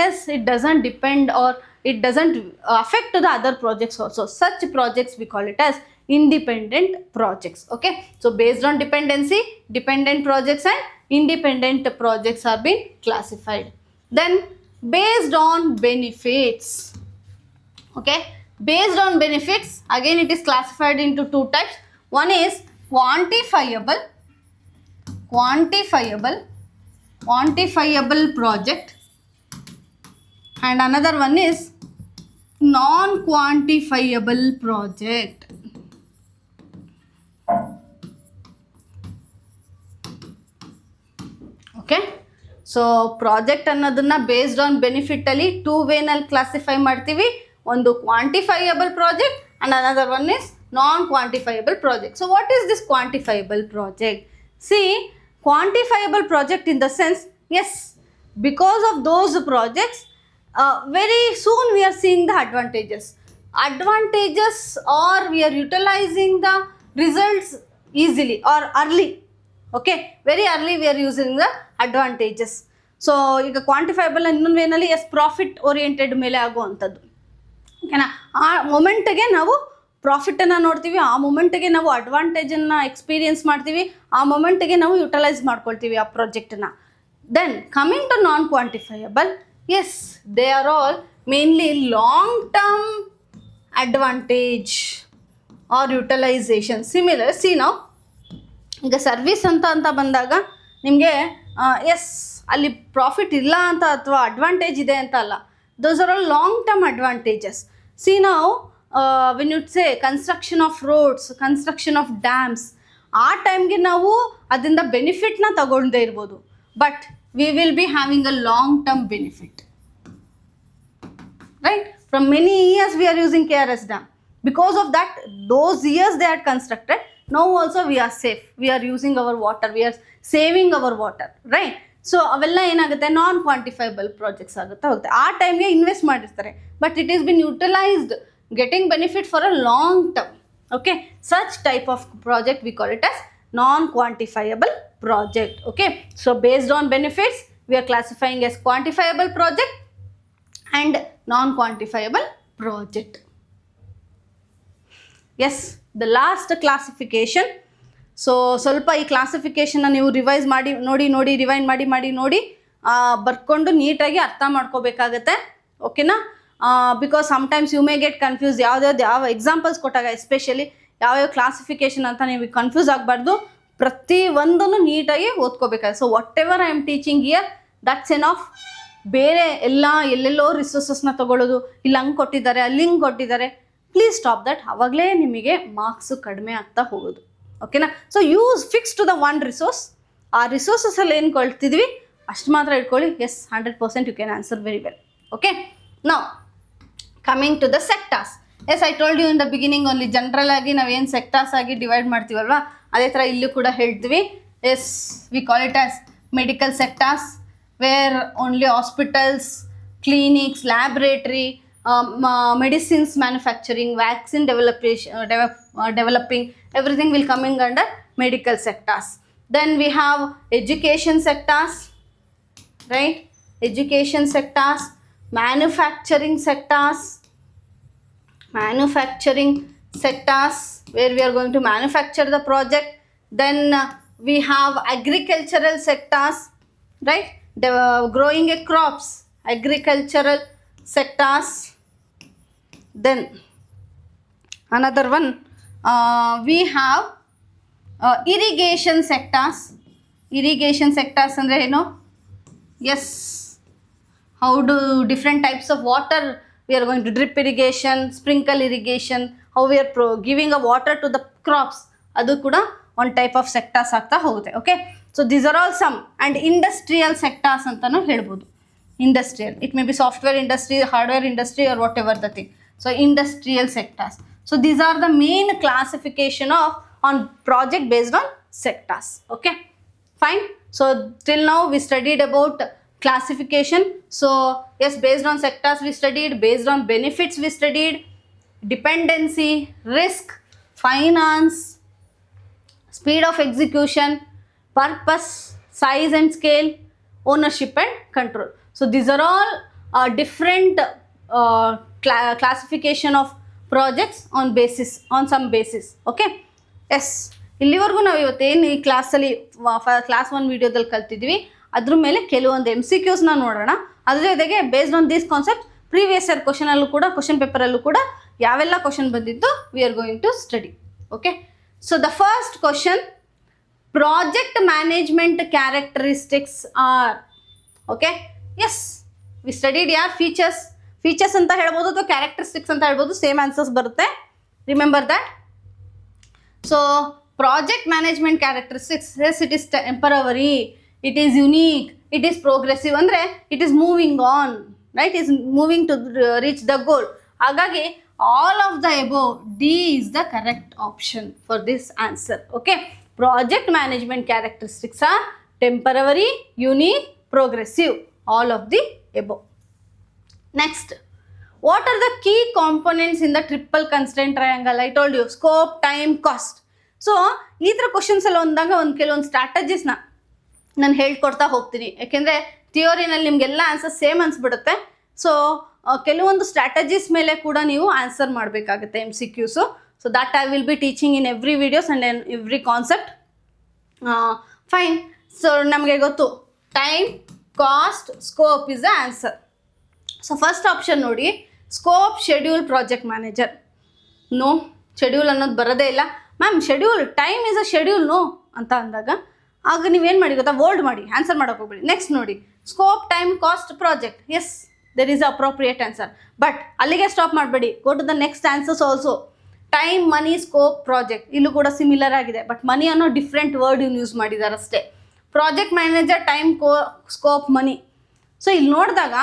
yes, it doesn't depend or it doesn't affect to the other projects also. Such projects we call it as independent projects. Okay, so based on dependency, dependent projects and independent projects are being classified. Then based on benefits. Okay, based on benefits, again it is classified into two types. One is quantifiable project, and another one is non-quantifiable project. Okay, so project ಅನ್ನೋದನ್ನ based on benefit ಅಲ್ಲಿ two ವೇನಲ್ಲಿ classify ಮಾಡ್ತೀವಿ. ಒಂದು quantifiable project and another one is non quantifiable project. So what is this quantifiable project? See, quantifiable project in the sense, yes, because of those projects, very soon we are seeing the advantages, or we are utilizing the results easily or early. Okay, very early we are using the advantages. So ಈಗ ಕ್ವಾಂಟಿಫೈಬಲ್ ಇನ್ನೊಂದು ವೇನಲ್ಲಿ S profit oriented ಮೇಲೆ ಆಗುವಂಥದ್ದು. ಓಕೆನಾ, ಆ ಮೊಮೆಂಟ್ಗೆ ನಾವು ಪ್ರಾಫಿಟನ್ನು ನೋಡ್ತೀವಿ, ಆ ಮೊಮೆಂಟ್ಗೆ ನಾವು ಅಡ್ವಾಂಟೇಜನ್ನು ಎಕ್ಸ್ಪೀರಿಯನ್ಸ್ ಮಾಡ್ತೀವಿ, ಆ ಮೊಮೆಂಟ್ಗೆ ನಾವು ಯುಟಿಲೈಸ್ ಮಾಡ್ಕೊಳ್ತೀವಿ ಆ ಪ್ರಾಜೆಕ್ಟನ್ನ. Then coming to non quantifiable, yes, they are all mainly long term advantage or utilization. Similar, see now, ಈಗ ಸರ್ವಿಸ್ ಅಂತ ಬಂದಾಗ ನಿಮಗೆ ಎಸ್ ಅಲ್ಲಿ ಪ್ರಾಫಿಟ್ ಇಲ್ಲ ಅಂತ ಅಥವಾ ಅಡ್ವಾಂಟೇಜ್ ಇದೆ ಅಂತ ಅಲ್ಲ, those are all long term advantages. See ನಾವು when you say construction of roads, construction of dams, ಆ ಟೈಮ್ಗೆ ನಾವು ಅದರಿಂದ ಬೆನಿಫಿಟ್ನ ತಗೊಳ್ದೇ ಇರ್ಬೋದು, but we will be having a long term benefit, right? From many years we are using KRS dam. Because of that, those years they had constructed, now also we are safe, we are using our water, we are saving our water, right? So ಅವೆಲ್ಲ ಏನಾಗುತ್ತೆ, ನಾನ್ ಕ್ವಾಂಟಿಫೈಬಲ್ projects ಆಗುತ್ತೆ ಹೋಗುತ್ತೆ. ಆ ಟೈಮ್ಗೆ invest ಮಾಡಿರ್ತಾರೆ, but it is been utilised, getting benefit for a long term. Okay, such type of project we call it as non-quantifiable project. Okay, so based on benefits we are classifying as quantifiable project and non-quantifiable project. Yes, the last classification. So ಸ್ವಲ್ಪ ಈ ಕ್ಲಾಸಿಫಿಕೇಶನ್ನ ನೀವು revise ಮಾಡಿ ನೋಡಿ rewind ಮಾಡಿ ನೋಡಿ ಬರ್ಕೊಂಡು ನೀಟಾಗಿ ಅರ್ಥ ಮಾಡ್ಕೋಬೇಕಾಗತ್ತೆ. ಓಕೆನಾ, because sometimes you may get confuse, ಯಾವ ಎಕ್ಸಾಂಪಲ್ಸ್ ಕೊಟ್ಟಾಗ ಎಸ್ಪೆಷಲಿ ಯಾವ್ಯಾವ ಕ್ಲಾಸಿಫಿಕೇಶನ್ ಅಂತ ನೀವು ಕನ್ಫ್ಯೂಸ್ ಆಗಬಾರ್ದು, ಪ್ರತಿ ಒಂದನ್ನು ನೀಟಾಗಿ ಓದ್ಕೋಬೇಕಾಗುತ್ತೆ. So what ever I am teaching here, that's enough. ಬೇರೆ ಎಲ್ಲೆಲ್ಲೋ ರಿಸೋರ್ಸಸ್ನ ತೊಗೊಳ್ಳೋದು, ಇಲ್ಲಿ ಹಂಗೆ ಕೊಟ್ಟಿದ್ದಾರೆ ಅಲ್ಲಿ ಹಿಂಗೆ ಕೊಟ್ಟಿದ್ದಾರೆ, ಪ್ಲೀಸ್ ಸ್ಟಾಪ್ ದಟ್. ಆವಾಗಲೇ ನಿಮಗೆ ಮಾರ್ಕ್ಸು ಕಡಿಮೆ ಆಗ್ತಾ ಹೋಗೋದು. ಓಕೆನಾ, so use fix to the one resource. ಆ ರಿಸೋರ್ಸಸಲ್ಲಿ ಏನು ಕೊಳ್ತಿದ್ವಿ ಅಷ್ಟು ಮಾತ್ರ ಇಟ್ಕೊಳ್ಳಿ. Yes, 100% you can answer very well. Okay, now coming to the sectors. Yes, I told you in the beginning only. General ಆಗಿ ನಾವೇನು ಸೆಕ್ಟಾರ್ಸ್ ಆಗಿ ಡಿವೈಡ್ ಮಾಡ್ತೀವಲ್ವಾ, ಅದೇ ಥರ ಇಲ್ಲೂ ಕೂಡ ಹೇಳ್ತೀವಿ. Yes, we call it as medical sectors, where only hospitals, clinics, laboratory, medicines manufacturing, vaccine developing, everything will coming under medical sectors. Then we have education sectors, right? Education sectors, manufacturing sectors, where we are going to manufacture the project. Then we have agricultural sectors, right? Growing a crops, agricultural sectors. Then another one, we have irrigation sectors. Irrigation sectors andre eno? Yes, how do different types of water we are going to drip irrigation, sprinkle irrigation, how we are giving a water to the crops, adu kuda one type of sectors ಆಗ್ತಾ ಹೋಗುತ್ತೆ. Okay, so these are all some. And industrial sectors ಅಂತನೂ ಹೇಳ್ಬೋದು. Industrial, it may be software industry, hardware industry, or whatever the thing. So industrial sectors. So these are the main classification of on project based on sectors. Okay, fine. So till now we studied about classification. So yes, based on sectors we studied, based on benefits we studied, dependency, risk, finance, speed of execution, purpose, size and scale, ownership and control. So these are all different classification of projects on some basis. Okay, yes, ಇಲ್ಲಿವರೆಗೂ ನಾವು ಇವತ್ತೇನು ಈ ಕ್ಲಾಸಲ್ಲಿ class 1 ವಿಡಿಯೋದಲ್ಲಿ ಕಲ್ತಿದ್ವಿ ಅದ್ರ ಮೇಲೆ ಕೆಲವೊಂದು MCQsನ ನೋಡೋಣ. ಅದ್ರ ಜೊತೆಗೆ based on this concept previous year question ಪೇಪರಲ್ಲೂ ಕೂಡ ಯಾವೆಲ್ಲ ಕ್ವಶನ್ ಬಂದಿದ್ದು we are going to study. Okay, so the first question, project management characteristics are. Okay, yes, we studied ಯಾರ್ ಫೀಚರ್ಸ್ ಅಂತ ಹೇಳ್ಬೋದು ಅಥವಾ ಕ್ಯಾರೆಕ್ಟರಿಸ್ಟಿಕ್ಸ್ ಅಂತ ಹೇಳ್ಬೋದು, ಸೇಮ್ ಆನ್ಸರ್ಸ್ ಬರುತ್ತೆ. Remember that. So project management characteristics, yes, it is temporary, it is unique, it is progressive, andre it is moving on, right? It is moving to reach the goal. Hagagi all of the above, D is the correct option for this answer. Okay, project management characteristics are temporary, unique, progressive, all of the above. Next, what are the key components in the triple constraint triangle? I told you, scope, time, cost. So ಈ ಥರ questions ಎಲ್ಲ ಒಂದಾಗ ಕೆಲವೊಂದು ಸ್ಟ್ರಾಟಜೀಸ್ನ ನಾನು ಹೇಳ್ಕೊಡ್ತಾ ಹೋಗ್ತೀನಿ. ಯಾಕೆಂದರೆ ಥಿಯೋರಿನಲ್ಲಿ ನಿಮಗೆಲ್ಲ ಆನ್ಸರ್ ಸೇಮ್ ಅನ್ಸ್ಬಿಡುತ್ತೆ. ಸೊ ಕೆಲವೊಂದು ಸ್ಟ್ರಾಟಜೀಸ್ ಮೇಲೆ ಕೂಡ ನೀವು ಆನ್ಸರ್ ಮಾಡಬೇಕಾಗುತ್ತೆ MCQs. So that I will be teaching in every videos and in every concept. Fine. So ನಮಗೆ ಗೊತ್ತು time, cost, scope is the answer. So first option ನೋಡಿ, scope, schedule, project manager. No, schedule ಅನ್ನೋದು ಬರೋದೇ ಇಲ್ಲ. Ma'am schedule, time is a schedule no ಅಂತ ಅಂದಾಗ ಆಗ ನೀವೇನು ಮಾಡಿ ಗೊತ್ತಾ, ವೋಲ್ಡ್ ಮಾಡಿ, ಆನ್ಸರ್ ಮಾಡೋಕೆ ಹೋಗ್ಬೇಡಿ. ನೆಕ್ಸ್ಟ್ ನೋಡಿ, scope, time, cost, project. Yes, there is appropriate answer. But ಅಲ್ಲಿಗೆ ಸ್ಟಾಪ್ ಮಾಡಬೇಡಿ, go to the next answers also. Time, money, scope, project ಇಲ್ಲೂ ಕೂಡ ಸಿಮಿಲರ್ ಆಗಿದೆ. ಬಟ್ ಮನಿ ಅನ್ನೋ ಡಿಫ್ರೆಂಟ್ ವರ್ಡ್ ಯೂಸ್ ಮಾಡಿದ್ದಾರೆ ಅಷ್ಟೇ. ಪ್ರಾಜೆಕ್ಟ್ ಮ್ಯಾನೇಜರ್, ಟೈಮ್, ಸ್ಕೋಪ್, ಮನಿ. So ಇಲ್ಲಿ ನೋಡಿದಾಗ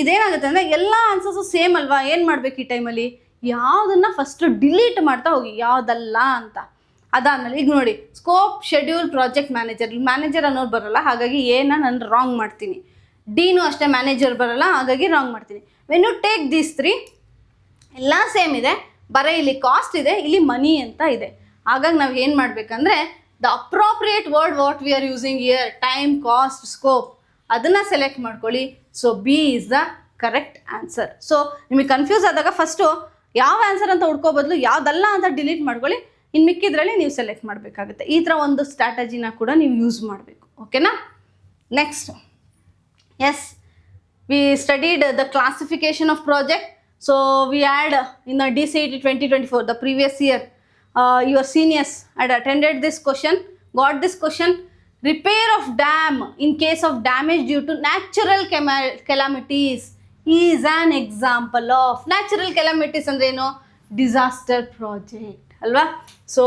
ಇದೇನಾಗುತ್ತೆ ಅಂದರೆ ಎಲ್ಲ ಆನ್ಸರ್ಸು ಸೇಮ್ ಅಲ್ವಾ? ಏನು ಮಾಡಬೇಕು ಈ ಟೈಮಲ್ಲಿ? ಯಾವುದನ್ನು ಫಸ್ಟು ಡಿಲೀಟ್ ಮಾಡ್ತಾ ಹೋಗಿ, ಯಾವುದಲ್ಲ ಅಂತ. ಅದಾದಮೇಲೆ ಈಗ ನೋಡಿ, ಸ್ಕೋಪ್, ಶೆಡ್ಯೂಲ್, ಪ್ರಾಜೆಕ್ಟ್ ಮ್ಯಾನೇಜರ್ ಅನ್ನೋರು ಬರೋಲ್ಲ, ಹಾಗಾಗಿ ಏನ ನಾನು ರಾಂಗ್ ಮಾಡ್ತೀನಿ. ಡಿನೂ ಅಷ್ಟೇ, ಮ್ಯಾನೇಜರ್ ಬರೋಲ್ಲ, ಹಾಗಾಗಿ ರಾಂಗ್ ಮಾಡ್ತೀನಿ. ವೆನ್ ಯು ಟೇಕ್ ದೀಸ್ 3 ಎಲ್ಲ ಸೇಮ್ ಇದೆ, ಬರೀ ಇಲ್ಲಿ ಕಾಸ್ಟ್ ಇದೆ, ಇಲ್ಲಿ ಮನಿ ಅಂತ ಇದೆ. ಹಾಗಾಗಿ ನಾವು ಏನು ಮಾಡಬೇಕಂದ್ರೆ the appropriate word what we are using year, time, cost, scope, ಅದನ್ನು ಸೆಲೆಕ್ಟ್ ಮಾಡ್ಕೊಳ್ಳಿ. So B is the correct answer. So ನಿಮಗೆ ಕನ್ಫ್ಯೂಸ್ ಆದಾಗ ಫಸ್ಟು ಯಾವ ಆನ್ಸರ್ ಅಂತ ಹುಡ್ಕೋ ಬದಲು ಯಾವುದಲ್ಲ ಅಂತ ಡಿಲೀಟ್ ಮಾಡ್ಕೊಳ್ಳಿ, ಇನ್ನು ಮಿಕ್ಕಿದ್ರಲ್ಲಿ ನೀವು ಸೆಲೆಕ್ಟ್ ಮಾಡಬೇಕಾಗುತ್ತೆ. ಈ ಥರ ಒಂದು ಸ್ಟ್ರಾಟಜಿನ ಕೂಡ ನೀವು ಯೂಸ್ ಮಾಡಬೇಕು. ಓಕೆನಾ? Next, yes, we studied the classification of project. So we had in DCET 2024, the previous year, your seniors had attended this question, got this question. Repair of dam in case of damage due to natural calamities is an example of natural calamities. ಅಂದ್ರೆ ಏನು? Disaster project ಅಲ್ವಾ? So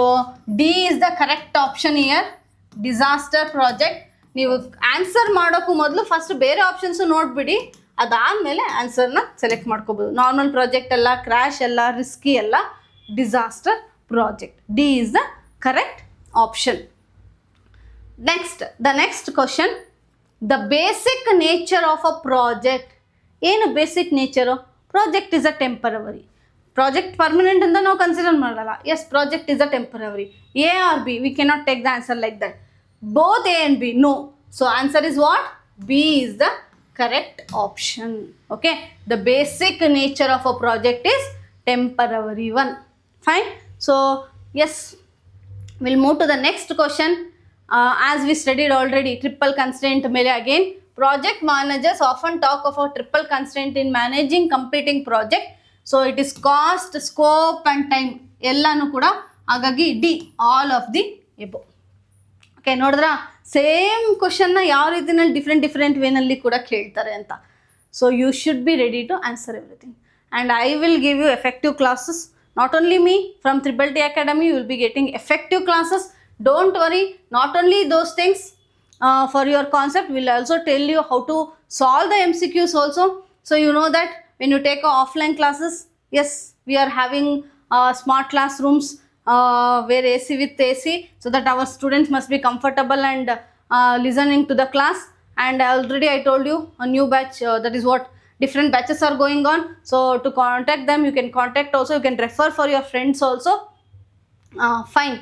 D is the correct option year, disaster project. ನೀವು answer ಮಾಡೋಕ್ಕೂ ಮೊದಲು first ಬೇರೆ options ನೋಡಿಬಿಡಿ, ಅದಾದಮೇಲೆ ಆನ್ಸರ್ನ select ಮಾಡ್ಕೋಬೋದು. Normal project ಅಲ್ಲ, ಕ್ರ್ಯಾಶ್ ಅಲ್ಲ, ರಿಸ್ಕಿ ಅಲ್ಲ, disaster project. D is the correct option. The next question, the basic nature of a project. ಏನು basic nature? Project is a temporary. Project permanent ಅಂತ ನಾವು consider ಮಾಡಲ್ಲ. Yes, project is a temporary. A or B, we cannot take the answer like that. Both A and B, no. So answer is what? B is the correct option. Okay, the basic nature of a project is temporary one. Fine. So yes, We'll move to the next question. As we studied already, triple constraint ಮೇಲೆ again. Project managers often talk about triple constraint in managing completing project. So it is cost, scope and time. ಎಲ್ಲಾನು ಕೂಡ ಹಾಗಾಗಿ D all of the above. Okay, ನೋಡಿದ್ರ same ಕ್ವಶನ್ನ ಯಾವ ರೀತಿನಲ್ಲಿ different ವೇನಲ್ಲಿ ಕೂಡ ಕೇಳ್ತಾರೆ ಅಂತ. So you should be ready to answer everything. And I will give you effective classes. Not only me, from Triple T Academy, you will be getting effective classes. Don't worry, not only those things for your concept, we'll also tell you how to solve the MCQs also. So you know that when you take offline classes, yes, we are having smart classrooms where AC with AC, so that our students must be comfortable and listening to the class. And already I told you a new batch, that is what different batches are going on. So to contact them, you can contact also, you can refer for your friends also. Fine,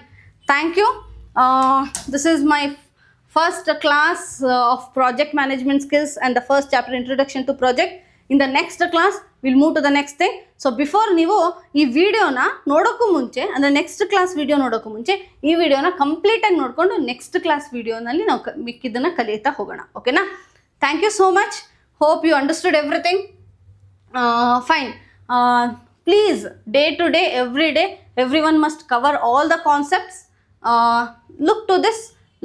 thank you. This is my first class of project management skills and the first chapter, introduction to project. In the next class we'll move to the next thing. So before ನೀವು ಈ ವಿಡಿಯೋನ ನೋಡೋಕ್ಕೂ ಮುಂಚೆ, ಅಂದರೆ next class video ನೋಡೋಕ್ಕೂ ಮುಂಚೆ ಈ ವಿಡಿಯೋನ ಕಂಪ್ಲೀಟಾಗಿ ನೋಡಿಕೊಂಡು ನೆಕ್ಸ್ಟ್ ಕ್ಲಾಸ್ ವಿಡಿಯೋನಲ್ಲಿ ನಾವು ಮಿಕ್ಕಿದ್ದನ್ನು ಕಲಿಯುತ್ತಾ ಹೋಗೋಣ. ಓಕೆನಾ? Thank you so much. Hope you understood everything. Fine. Please, day to day, every day, everyone must cover all the concepts. Look to this,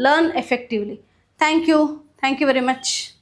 learn effectively. Thank you. Thank you very much.